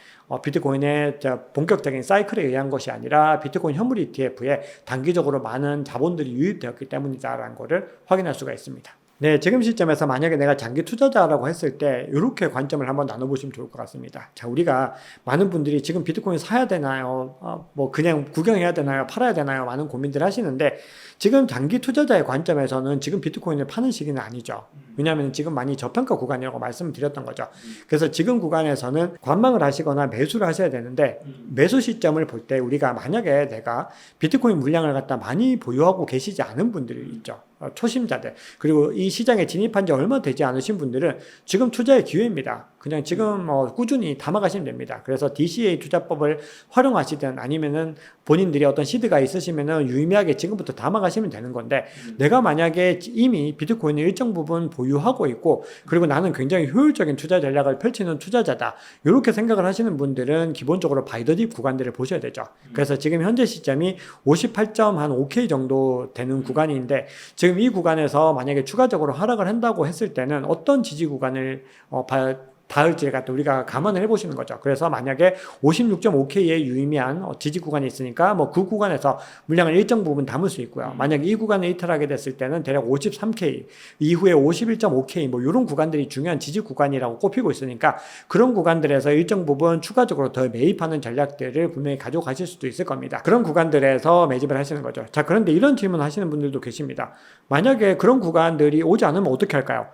비트코인의 본격적인 사이클에 의한 것이 아니라 비트코인 현물 ETF에 단기적으로 많은 자본들이 유입되었기 때문이다라는 것을 확인할 수가 있습니다. 네, 지금 시점에서 만약에 내가 장기 투자자라고 했을 때 이렇게 관점을 한번 나눠보시면 좋을 것 같습니다. 자, 우리가 많은 분들이 지금 비트코인 사야 되나요? 뭐 그냥 구경해야 되나요? 팔아야 되나요? 많은 고민들 하시는데 지금 장기 투자자의 관점에서는 지금 비트코인을 파는 시기는 아니죠. 왜냐하면 지금 많이 저평가 구간이라고 말씀을 드렸던 거죠. 그래서 지금 구간에서는 관망을 하시거나 매수를 하셔야 되는데 매수 시점을 볼 때 우리가 만약에 내가 비트코인 물량을 갖다 많이 보유하고 계시지 않은 분들이 있죠. 초심자들, 그리고 이 시장에 진입한 지 얼마 되지 않으신 분들은 지금 투자의 기회입니다. 그냥 지금 꾸준히 담아가시면 됩니다. 그래서 DCA 투자법을 활용하시든 아니면은 본인들이 어떤 시드가 있으시면은 유의미하게 지금부터 담아가시면 되는 건데 내가 만약에 이미 비트코인을 일정 부분 보유하고 있고 그리고 나는 굉장히 효율적인 투자 전략을 펼치는 투자자다. 이렇게 생각을 하시는 분들은 기본적으로 바이더딥 구간들을 보셔야 되죠. 그래서 지금 현재 시점이 58.5K 정도 되는 구간인데 지금 이 구간에서 만약에 추가적으로 하락을 한다고 했을 때는 어떤 지지 구간을 닿을지를 갖다 우리가 감안을 해보시는 거죠. 그래서 만약에 56.5K의 유의미한 지지 구간이 있으니까 뭐 그 구간에서 물량을 일정 부분 담을 수 있고요. 만약에 이 구간을 이탈하게 됐을 때는 대략 53K, 이후에 51.5K 뭐 이런 구간들이 중요한 지지 구간이라고 꼽히고 있으니까 그런 구간들에서 일정 부분 추가적으로 더 매입하는 전략들을 분명히 가지고 가실 수도 있을 겁니다. 그런 구간들에서 매집을 하시는 거죠. 자, 그런데 이런 질문 하시는 분들도 계십니다. 만약에 그런 구간들이 오지 않으면 어떻게 할까요?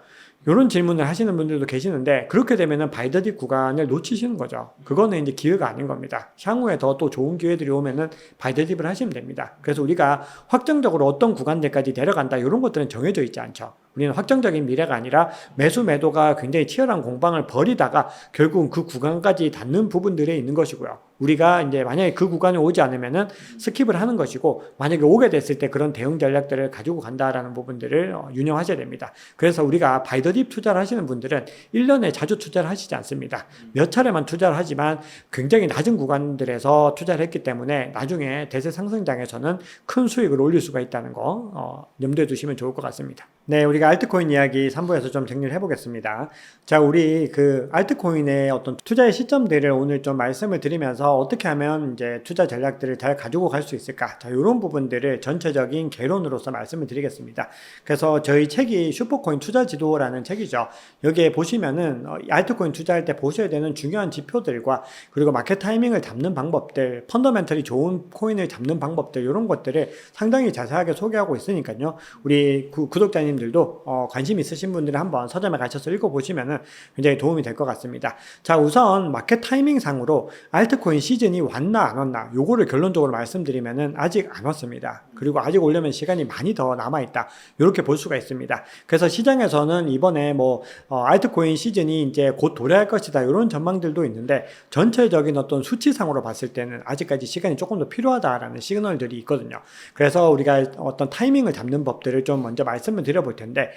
이런 질문을 하시는 분들도 계시는데 그렇게 되면은 바이더딥 구간을 놓치시는 거죠. 그거는 이제 기회가 아닌 겁니다. 향후에 더 또 좋은 기회들이 오면은 바이더딥을 하시면 됩니다. 그래서 우리가 확정적으로 어떤 구간대까지 내려간다 이런 것들은 정해져 있지 않죠. 우리는 확정적인 미래가 아니라 매수 매도가 굉장히 치열한 공방을 벌이다가 결국은 그 구간까지 닿는 부분들에 있는 것이고요. 우리가 이제 만약에 그 구간에 오지 않으면은 스킵을 하는 것이고 만약에 오게 됐을 때 그런 대응 전략들을 가지고 간다라는 부분들을 유념하셔야 됩니다. 그래서 우리가 바이더딥 투자를 하시는 분들은 1년에 자주 투자를 하시지 않습니다. 몇 차례만 투자를 하지만 굉장히 낮은 구간들에서 투자를 했기 때문에 나중에 대세 상승장에서는 큰 수익을 올릴 수가 있다는 거 염두에 두시면 좋을 것 같습니다. 네, 우리가 알트코인 이야기 3부에서 좀 정리를 해보겠습니다. 자, 우리 그 알트코인의 어떤 투자의 시점들을 오늘 좀 말씀을 드리면서 어떻게 하면 이제 투자 전략들을 잘 가지고 갈 수 있을까? 자, 이런 부분들을 전체적인 개론으로서 말씀을 드리겠습니다. 그래서 저희 책이 슈퍼코인 투자 지도라는 책이죠. 여기에 보시면은 알트코인 투자할 때 보셔야 되는 중요한 지표들과 그리고 마켓 타이밍을 잡는 방법들, 펀더멘털이 좋은 코인을 잡는 방법들 이런 것들을 상당히 자세하게 소개하고 있으니까요. 우리 구독자님들도 관심 있으신 분들은 한번 서점에 가셔서 읽어보시면 굉장히 도움이 될 것 같습니다. 자, 우선 마켓 타이밍 상으로 알트코인 시즌이 왔나 안 왔나 요거를 결론적으로 말씀드리면 아직 안 왔습니다. 그리고 아직 오려면 시간이 많이 더 남아있다 이렇게 볼 수가 있습니다. 그래서 시장에서는 이번에 알트코인 시즌이 이제 곧 도래할 것이다 이런 전망들도 있는데 전체적인 어떤 수치상으로 봤을 때는 아직까지 시간이 조금 더 필요하다라는 시그널들이 있거든요. 그래서 우리가 어떤 타이밍을 잡는 법들을 좀 먼저 말씀을 드려볼 텐데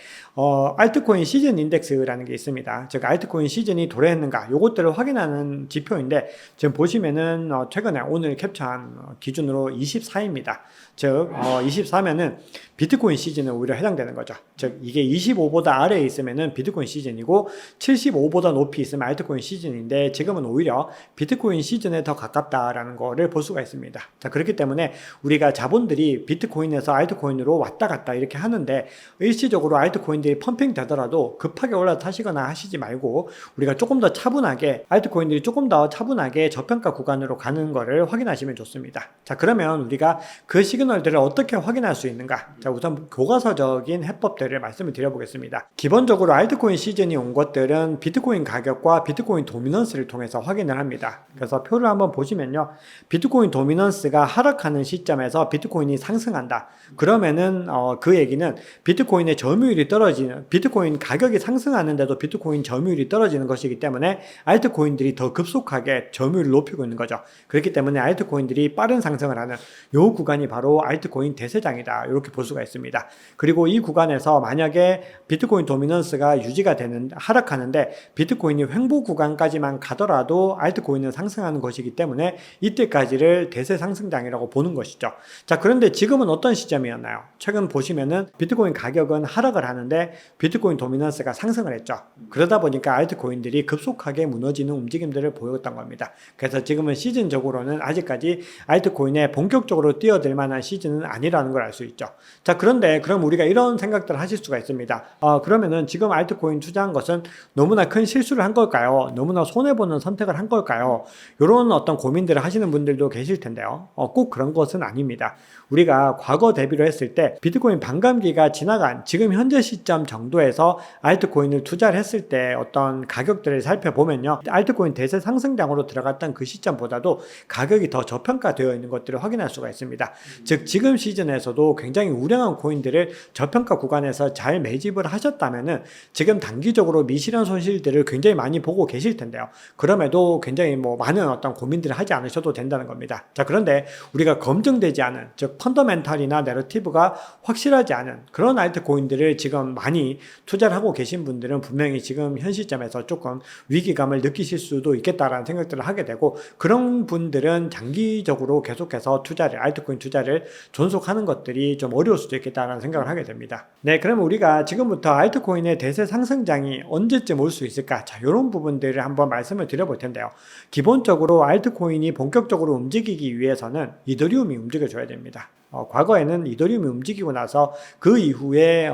알트코인 시즌 인덱스라는 게 있습니다. 즉 알트코인 시즌이 도래했는가 요것들을 확인하는 지표인데 지금 보시면은 최근에 오늘 캡처한 기준으로 24입니다. 즉 24면은 비트코인 시즌에 오히려 해당되는 거죠. 즉 이게 25보다 아래에 있으면은 비트코인 시즌이고 75보다 높이 있으면 알트코인 시즌인데 지금은 오히려 비트코인 시즌에 더 가깝다라는 거를 볼 수가 있습니다. 자, 그렇기 때문에 우리가 자본들이 비트코인에서 알트코인으로 왔다 갔다 이렇게 하는데 일시적으로 알트코인들이 펌핑 되더라도 급하게 올라타시거나 하시지 말고 우리가 조금 더 차분하게 알트코인들이 조금 더 차분하게 저평가 구간으로 가는 거를 확인하시면 좋습니다. 자, 그러면 우리가 그 시그널들을 어떻게 확인할 수 있는가? 자, 우선 교과서적인 해법들을 말씀을 드려보겠습니다. 기본적으로 알트코인 시즌이 온 것들은 비트코인 가격과 비트코인 도미넌스를 통해서 확인을 합니다. 그래서 표를 한번 보시면요. 비트코인 도미넌스가 하락하는 시점에서 비트코인이 상승한다. 그러면은 그 얘기는 비트코인의 점유율 점유율이 떨어지는, 비트코인 가격이 상승하는데도 비트코인 점유율이 떨어지는 것이기 때문에 알트코인들이 더 급속하게 점유율을 높이고 있는 거죠. 그렇기 때문에 알트코인들이 빠른 상승을 하는 요 구간이 바로 알트코인 대세장이다, 이렇게 볼 수가 있습니다. 그리고 이 구간에서 만약에 비트코인 도미넌스가 유지가 되는, 하락하는데 비트코인이 횡보 구간까지만 가더라도 알트코인은 상승하는 것이기 때문에 이때까지를 대세 상승장이라고 보는 것이죠. 자, 그런데 지금은 어떤 시점이었나요? 최근 보시면은 비트코인 가격은 하락을 하는데 비트코인 도미넌스가 상승을 했죠. 그러다 보니까 알트코인들이 급속하게 무너지는 움직임들을 보였던 겁니다. 그래서 지금은 시즌적으로는 아직까지 알트코인에 본격적으로 뛰어들 만한 시즌은 아니라는 걸 알 수 있죠. 자, 그런데 그럼 우리가 이런 생각들을 하실 수가 있습니다. 그러면은 지금 알트코인 투자한 것은 너무나 큰 실수를 한 걸까요? 너무나 손해보는 선택을 한 걸까요? 이런 어떤 고민들을 하시는 분들도 계실 텐데요. 꼭 그런 것은 아닙니다. 우리가 과거 대비로 했을 때 비트코인 반감기가 지나간 지금 현재 시점 정도에서 알트코인을 투자를 했을 때 어떤 가격들을 살펴보면요, 알트코인 대세 상승장으로 들어갔던 그 시점보다도 가격이 더 저평가되어 있는 것들을 확인할 수가 있습니다. 즉 지금 시즌에서도 굉장히 우량한 코인들을 저평가 구간에서 잘 매집을 하셨다면은 지금 단기적으로 미실현 손실들을 굉장히 많이 보고 계실 텐데요. 그럼에도 굉장히 많은 어떤 고민들을 하지 않으셔도 된다는 겁니다. 자, 그런데 우리가 검증되지 않은, 즉 펀더멘탈이나 내러티브가 확실하지 않은 그런 알트코인들을 지금 많이 투자를 하고 계신 분들은 분명히 지금 현 시점에서 조금 위기감을 느끼실 수도 있겠다라는 생각들을 하게 되고, 그런 분들은 장기적으로 계속해서 투자를, 알트코인 투자를 존속하는 것들이 좀 어려울 수도 있겠다라는 생각을 하게 됩니다. 네, 그러면 우리가 지금부터 알트코인의 대세 상승장이 언제쯤 올 수 있을까? 자, 이런 부분들을 한번 말씀을 드려볼 텐데요. 기본적으로 알트코인이 본격적으로 움직이기 위해서는 이더리움이 움직여줘야 됩니다. 과거에는 이더리움이 움직이고 나서 그 이후에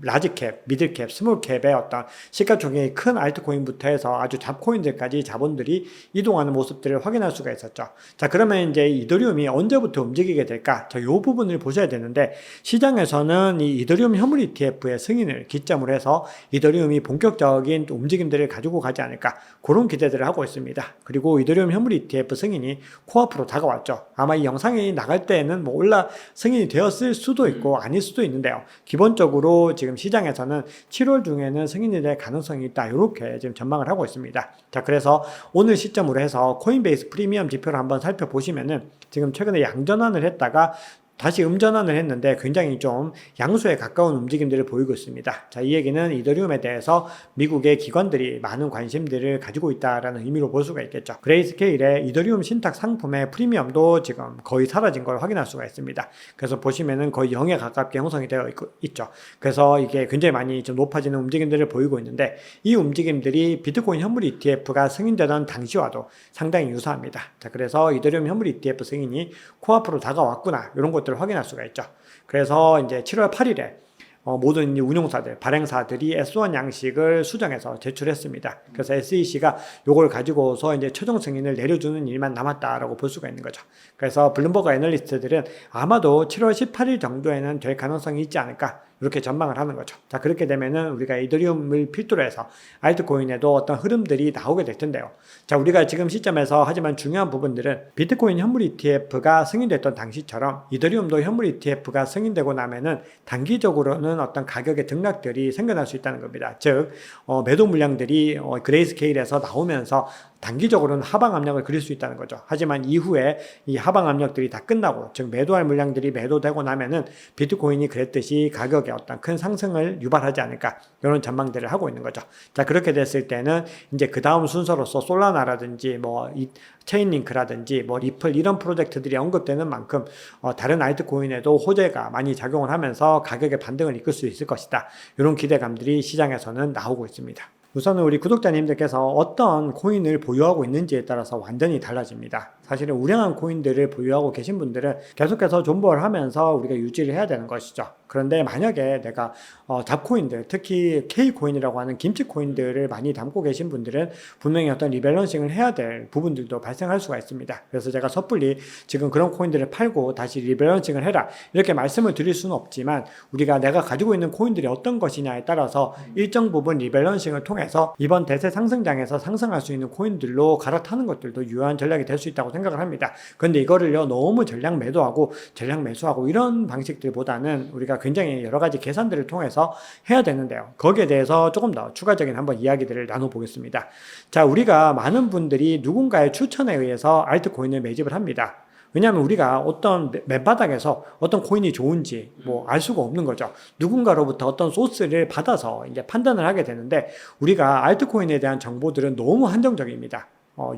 라지캡, 미들캡, 스몰캡의 어떤 시가총액이 큰 알트코인부터 해서 아주 잡코인들까지 자본들이 이동하는 모습들을 확인할 수가 있었죠. 자, 그러면 이제 이더리움이 언제부터 움직이게 될까? 자, 이 부분을 보셔야 되는데, 시장에서는 이 이더리움 현물 ETF의 승인을 기점으로 해서 이더리움이 본격적인 움직임들을 가지고 가지 않을까, 그런 기대들을 하고 있습니다. 그리고 이더리움 현물 ETF 승인이 코앞으로 다가왔죠. 아마 이 영상이 나갈 때에는 올라 승인이 되었을 수도 있고 아닐 수도 있는데요. 기본적으로 지금 시장에서는 7월 중에는 승인이 될 가능성이 있다, 이렇게 지금 전망을 하고 있습니다. 자, 그래서 오늘 시점으로 해서 코인베이스 프리미엄 지표를 한번 살펴보시면은 지금 최근에 양전환을 했다가 다시 음전환을 했는데 굉장히 좀 양수에 가까운 움직임들을 보이고 있습니다. 자, 이 얘기는 이더리움에 대해서 미국의 기관들이 많은 관심들을 가지고 있다라는 의미로 볼 수가 있겠죠. 그레이스케일의 이더리움 신탁 상품의 프리미엄도 지금 거의 사라진 걸 확인할 수가 있습니다. 그래서 보시면은 거의 0에 가깝게 형성이 되어 있죠. 그래서 이게 굉장히 많이 좀 높아지는 움직임들을 보이고 있는데, 이 움직임들이 비트코인 현물 ETF가 승인되던 당시와도 상당히 유사합니다. 자, 그래서 이더리움 현물 ETF 승인이 코앞으로 다가왔구나, 이런 것 확인할 수가 있죠. 그래서 이제 7월 8일에 모든 운용사들, 발행사들이 S1 양식을 수정해서 제출했습니다. 그래서 SEC가 요걸 가지고서 이제 최종 승인을 내려주는 일만 남았다라고 볼 수가 있는 거죠. 그래서 블룸버그 애널리스트들은 아마도 7월 18일 정도에는 될 가능성이 있지 않을까, 이렇게 전망을 하는 거죠. 자, 그렇게 되면은 우리가 이더리움을 필두로 해서 알트코인에도 어떤 흐름들이 나오게 될 텐데요. 자, 우리가 지금 시점에서 하지만 중요한 부분들은 비트코인 현물 ETF가 승인됐던 당시처럼 이더리움도 현물 ETF가 승인되고 나면은 단기적으로는 어떤 가격의 등락들이 생겨날 수 있다는 겁니다. 즉, 매도 물량들이 그레이스케일에서 나오면서 단기적으로는 하방 압력을 그릴 수 있다는 거죠. 하지만 이후에 이 하방 압력들이 다 끝나고, 즉 매도할 물량들이 매도되고 나면은 비트코인이 그랬듯이 가격에 어떤 큰 상승을 유발하지 않을까, 이런 전망들을 하고 있는 거죠. 자, 그렇게 됐을 때는 이제 그 다음 순서로서 솔라나라든지 이 체인링크라든지 리플, 이런 프로젝트들이 언급되는 만큼 다른 알트코인에도 호재가 많이 작용을 하면서 가격의 반등을 이끌 수 있을 것이다, 이런 기대감들이 시장에서는 나오고 있습니다. 우선은 우리 구독자님들께서 어떤 코인을 보유하고 있는지에 따라서 완전히 달라집니다. 사실은 우량한 코인들을 보유하고 계신 분들은 계속해서 존버를 하면서 우리가 유지를 해야 되는 것이죠. 그런데 만약에 내가 잡코인들, 특히 K코인이라고 하는 김치코인들을 많이 담고 계신 분들은 분명히 어떤 리밸런싱을 해야 될 부분들도 발생할 수가 있습니다. 그래서 제가 섣불리 지금 그런 코인들을 팔고 다시 리밸런싱을 해라, 이렇게 말씀을 드릴 수는 없지만, 우리가 내가 가지고 있는 코인들이 어떤 것이냐에 따라서 일정 부분 리밸런싱을 통해서 이번 대세 상승장에서 상승할 수 있는 코인들로 갈아타는 것들도 유효한 전략이 될 수 있다고 생각을 합니다. 그런데 이거를요, 너무 전량 매도하고 전량 매수하고 이런 방식들보다는 우리가 우리가 굉장히 여러 가지 계산들을 통해서 해야 되는데요. 거기에 대해서 조금 더 추가적인 한번 이야기들을 나눠보겠습니다. 자, 우리가 많은 분들이 누군가의 추천에 의해서 알트코인을 매집을 합니다. 왜냐하면 우리가 어떤 맨바닥에서 어떤 코인이 좋은지 뭐 알 수가 없는 거죠. 누군가로부터 어떤 소스를 받아서 이제 판단을 하게 되는데, 우리가 알트코인에 대한 정보들은 너무 한정적입니다.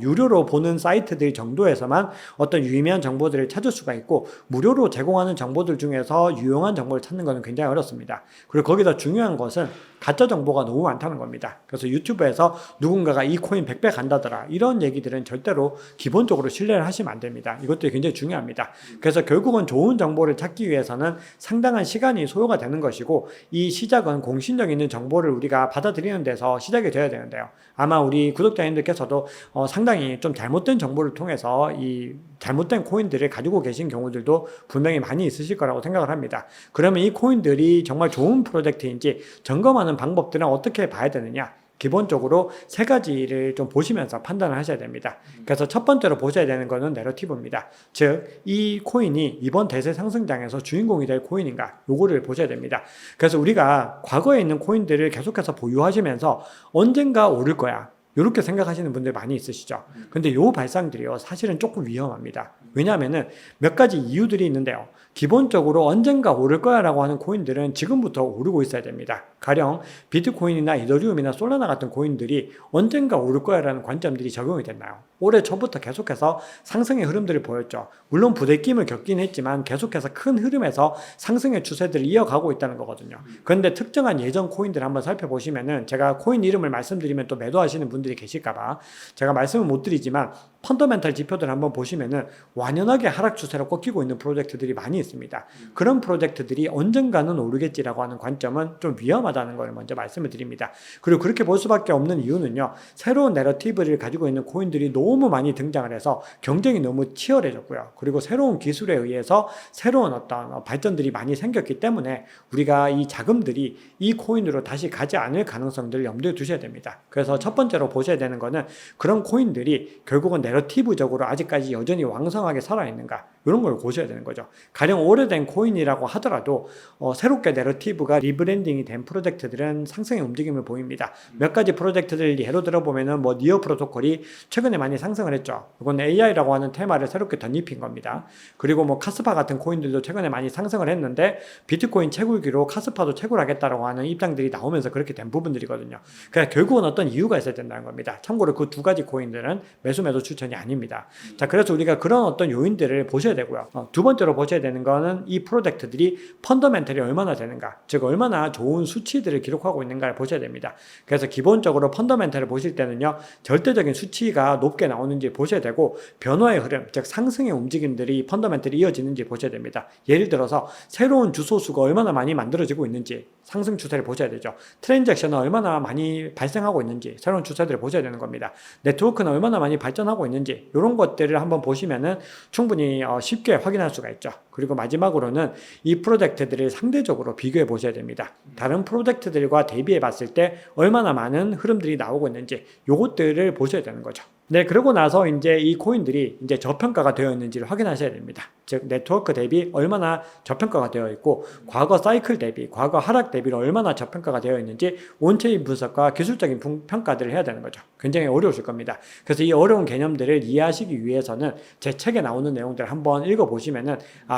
유료로 보는 사이트들 정도에서만 어떤 유의미한 정보들을 찾을 수가 있고, 무료로 제공하는 정보들 중에서 유용한 정보를 찾는 것은 굉장히 어렵습니다. 그리고 거기서 중요한 것은 가짜 정보가 너무 많다는 겁니다. 그래서 유튜브에서 누군가가 이 코인 100배 간다더라, 이런 얘기들은 절대로 기본적으로 신뢰를 하시면 안 됩니다. 이것도 굉장히 중요합니다. 그래서 결국은 좋은 정보를 찾기 위해서는 상당한 시간이 소요가 되는 것이고, 이 시작은 공신력 있는 정보를 우리가 받아들이는 데서 시작이 되어야 되는데요. 아마 우리 구독자님들께서도 상당히 좀 잘못된 정보를 통해서 이 잘못된 코인들을 가지고 계신 경우들도 분명히 많이 있으실 거라고 생각을 합니다. 그러면 이 코인들이 정말 좋은 프로젝트인지 점검하는 방법들은 어떻게 봐야 되느냐? 기본적으로 세 가지를 좀 보시면서 판단을 하셔야 됩니다. 그래서 첫 번째로 보셔야 되는 것은 내러티브입니다. 즉, 이 코인이 이번 대세 상승장에서 주인공이 될 코인인가, 요거를 보셔야 됩니다. 그래서 우리가 과거에 있는 코인들을 계속해서 보유하시면서 언젠가 오를 거야, 이렇게 생각하시는 분들 많이 있으시죠. 근데 요 발상들이요, 사실은 조금 위험합니다. 왜냐하면은 몇 가지 이유들이 있는데요. 기본적으로 언젠가 오를 거야 라고 하는 코인들은 지금부터 오르고 있어야 됩니다. 가령 비트코인이나 이더리움이나 솔라나 같은 코인들이 언젠가 오를 거야 라는 관점들이 적용이 됐나요? 올해 초부터 계속해서 상승의 흐름들을 보였죠. 물론 부대낌을 겪긴 했지만 계속해서 큰 흐름에서 상승의 추세들을 이어가고 있다는 거거든요. 그런데 특정한 예전 코인들 한번 살펴보시면은, 제가 코인 이름을 말씀드리면 또 매도하시는 분들이 계실까봐 제가 말씀을 못 드리지만, 펀더멘탈 지표들 한번 보시면은 완연하게 하락 추세로 꺾이고 있는 프로젝트들이 많이 있습니다. 그런 프로젝트들이 언젠가는 오르겠지라고 하는 관점은 좀 위험하다는 걸 먼저 말씀을 드립니다. 그리고 그렇게 볼 수밖에 없는 이유는요, 새로운 내러티브를 가지고 있는 코인들이 너무 많이 등장을 해서 경쟁이 너무 치열해졌고요. 그리고 새로운 기술에 의해서 새로운 어떤 발전들이 많이 생겼기 때문에 우리가 이 자금들이 이 코인으로 다시 가지 않을 가능성들을 염두에 두셔야 됩니다. 그래서 첫 번째로 보셔야 되는 거는, 그런 코인들이 결국은 내러티브적으로 아직까지 여전히 왕성하게 살아있는가, 이런 걸 보셔야 되는 거죠. 가령 오래된 코인이라고 하더라도 새롭게 내러티브가 리브랜딩이 된 프로젝트들은 상승의 움직임을 보입니다. 몇 가지 프로젝트들 예로 들어보면은 뭐 니어 프로토콜이 최근에 많이 상승을 했죠. 이건 AI라고 하는 테마를 새롭게 덧입힌 겁니다. 그리고 뭐 카스파 같은 코인들도 최근에 많이 상승을 했는데, 비트코인 채굴기로 카스파도 채굴하겠다라고 하는 입장들이 나오면서 그렇게 된 부분들이거든요. 그러니까 결국은 어떤 이유가 있어야 된다는 겁니다. 참고로 그 두 가지 코인들은 매도 추천이 아닙니다. 자, 그래서 우리가 그런 어떤 요인들을 보셔야 되고요. 두 번째로 보셔야 되는 거는 이 프로젝트들이 펀더멘털이 얼마나 되는가, 즉 얼마나 좋은 수치들을 기록하고 있는가를 보셔야 됩니다. 그래서 기본적으로 펀더멘털을 보실 때는요, 절대적인 수치가 높게 나오는지 보셔야 되고, 변화의 흐름, 즉 상승의 움직임들이 펀더멘털이 이어지는지 보셔야 됩니다. 예를 들어서 새로운 주소수가 얼마나 많이 만들어지고 있는지 상승 추세를 보셔야 되죠. 트랜잭션은 얼마나 많이 발생하고 있는지 새로운 추세들을 보셔야 되는 겁니다. 네트워크는 얼마나 많이 발전하고 있는지, 이런 것들을 한번 보시면은 충분히 쉽게 확인할 수가 있죠. 그리고 마지막으로는 이 프로젝트들을 상대적으로 비교해 보셔야 됩니다. 다른 프로젝트들과 대비해 봤을 때 얼마나 많은 흐름들이 나오고 있는지, 요것들을 보셔야 되는 거죠. 네, 그러고 나서 이제 이 코인들이 이제 저평가가 되어 있는지를 확인하셔야 됩니다. 즉, 네트워크 대비 얼마나 저평가가 되어 있고, 과거 사이클 대비, 과거 하락 대비로 얼마나 저평가가 되어 있는지 온체인 분석과 기술적인 평가들을 해야 되는 거죠. 굉장히 어려우실 겁니다. 그래서 이 어려운 개념들을 이해하시기 위해서는 제 책에 나오는 내용들을 한번 읽어보시면은,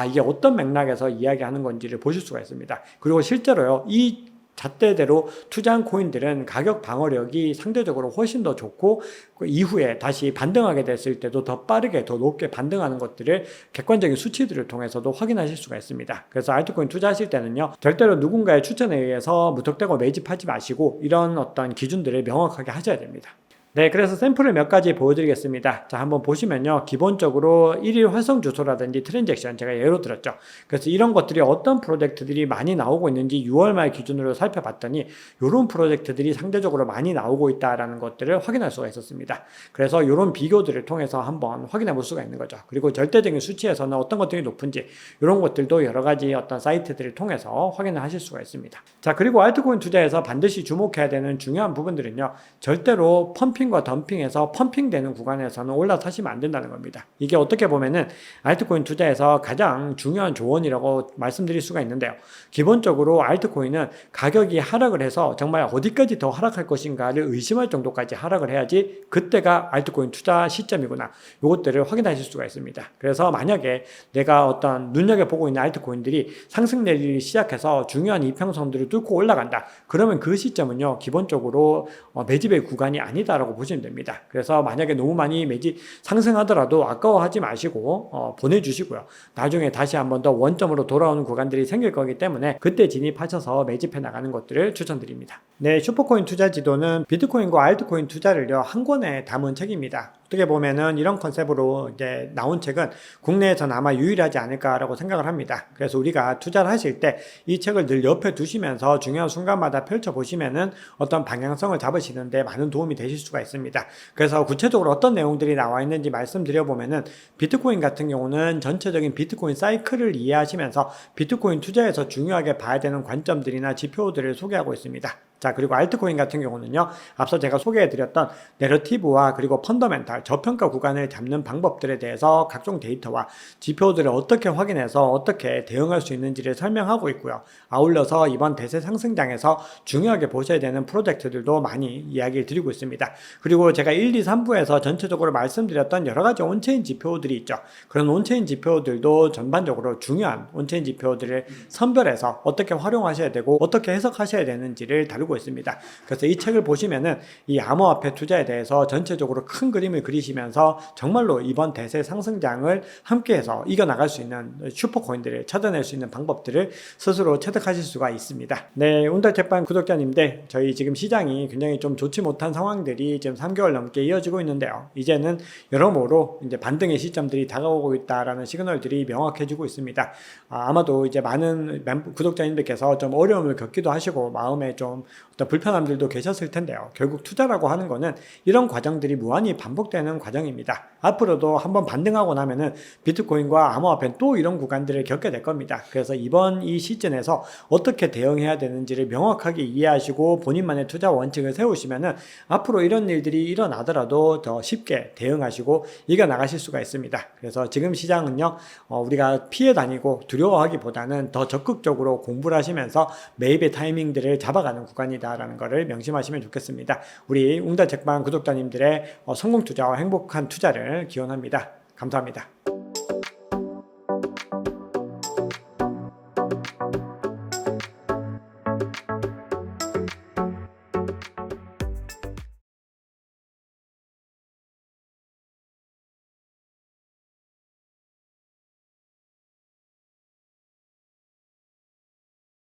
이게 어떤 맥락에서 이야기하는 건지를 보실 수가 있습니다. 그리고 실제로요, 이 잣대대로 투자한 코인들은 가격 방어력이 상대적으로 훨씬 더 좋고, 그 이후에 다시 반등하게 됐을 때도 더 빠르게 더 높게 반등하는 것들을 객관적인 수치들을 통해서도 확인하실 수가 있습니다. 그래서 알트코인 투자하실 때는요, 절대로 누군가의 추천에 의해서 무턱대고 매집하지 마시고 이런 어떤 기준들을 명확하게 하셔야 됩니다. 네, 그래서 샘플을 몇 가지 보여드리겠습니다. 자, 한번 보시면요, 기본적으로 1일 활성 주소라든지 트랜잭션 제가 예로 들었죠. 그래서 이런 것들이 어떤 프로젝트들이 많이 나오고 있는지 6월 말 기준으로 살펴봤더니 이런 프로젝트들이 상대적으로 많이 나오고 있다라는 것들을 확인할 수가 있었습니다. 그래서 이런 비교들을 통해서 한번 확인해 볼 수가 있는 거죠. 그리고 절대적인 수치에서는 어떤 것들이 높은지 이런 것들도 여러 가지 어떤 사이트들을 통해서 확인을 하실 수가 있습니다. 자, 그리고 알트코인 투자에서 반드시 주목해야 되는 중요한 부분들은요, 절대로 펌핑 펌핑과 덤핑에서 펌핑되는 구간에서는 올라타시면 안 된다는 겁니다. 이게 어떻게 보면은 알트코인 투자에서 가장 중요한 조언이라고 말씀드릴 수가 있는데요. 기본적으로 알트코인은 가격이 하락을 해서 정말 어디까지 더 하락할 것인가를 의심할 정도까지 하락을 해야지 그때가 알트코인 투자 시점이구나. 이것들을 확인하실 수가 있습니다. 그래서 만약에 내가 어떤 눈여겨보고 있는 알트코인들이 상승 내리기 시작해서 중요한 이평선들을 뚫고 올라간다. 그러면 그 시점은요, 기본적으로 매집의 구간이 아니다라고 보시면 됩니다. 그래서 만약에 너무 많이 매집 상승하더라도 아까워하지 마시고 보내주시고요. 나중에 다시 한번 더 원점으로 돌아오는 구간들이 생길 거기 때문에 그때 진입하셔서 매집해 나가는 것들을 추천드립니다. 네, 슈퍼코인 투자 지도는 비트코인과 알트코인 투자를요, 한 권에 담은 책입니다. 어떻게 보면은 이런 컨셉으로 이제 나온 책은 국내에서는 아마 유일하지 않을까라고 생각을 합니다. 그래서 우리가 투자를 하실 때 이 책을 늘 옆에 두시면서 중요한 순간마다 펼쳐보시면은 어떤 방향성을 잡으시는데 많은 도움이 되실 수가 있습니다. 그래서 구체적으로 어떤 내용들이 나와 있는지 말씀드려보면은 비트코인 같은 경우는 전체적인 비트코인 사이클을 이해하시면서 비트코인 투자에서 중요하게 봐야 되는 관점들이나 지표들을 소개하고 있습니다. 자, 그리고 알트코인 같은 경우는요, 앞서 제가 소개해드렸던 내러티브와 그리고 펀더멘탈, 저평가 구간을 잡는 방법들에 대해서 각종 데이터와 지표들을 어떻게 확인해서 어떻게 대응할 수 있는지를 설명하고 있고요. 아울러서 이번 대세 상승장에서 중요하게 보셔야 되는 프로젝트들도 많이 이야기를 드리고 있습니다. 그리고 제가 1, 2, 3부에서 전체적으로 말씀드렸던 여러 가지 온체인 지표들이 있죠. 그런 온체인 지표들도 전반적으로 중요한 온체인 지표들을 선별해서 어떻게 활용하셔야 되고 어떻게 해석하셔야 되는지를 다루고 있습니다. 그래서 이 책을 보시면은 이 암호화폐 투자에 대해서 전체적으로 큰 그림을 그리시면서 정말로 이번 대세 상승장을 함께해서 이겨나갈 수 있는 슈퍼코인들을 찾아낼 수 있는 방법들을 스스로 체득하실 수가 있습니다. 네, 운달제빵 구독자님들, 저희 지금 시장이 굉장히 좀 좋지 못한 상황들이 지금 3개월 넘게 이어지고 있는데요. 이제는 여러모로 이제 반등의 시점들이 다가오고 있다라는 시그널들이 명확해지고 있습니다. 아마도 이제 많은 구독자님들께서 좀 어려움을 겪기도 하시고 마음에 좀 어떤 불편함들도 계셨을 텐데요. 결국 투자라고 하는 거는 이런 과정들이 무한히 반복되는 과정입니다. 앞으로도 한번 반등하고 나면은 비트코인과 암호화폐는 또 이런 구간들을 겪게 될 겁니다. 그래서 이번 이 시즌에서 어떻게 대응해야 되는지를 명확하게 이해하시고 본인만의 투자 원칙을 세우시면은 앞으로 이런 일들이 일어나더라도 더 쉽게 대응하시고 이겨나가실 수가 있습니다. 그래서 지금 시장은요, 우리가 피해 다니고 두려워하기보다는 더 적극적으로 공부를 하시면서 매입의 타이밍들을 잡아가는 구간이다라는 것을 명심하시면 좋겠습니다. 우리 웅달책방 구독자님들의 성공 투자와 행복한 투자를 기원합니다. 감사합니다.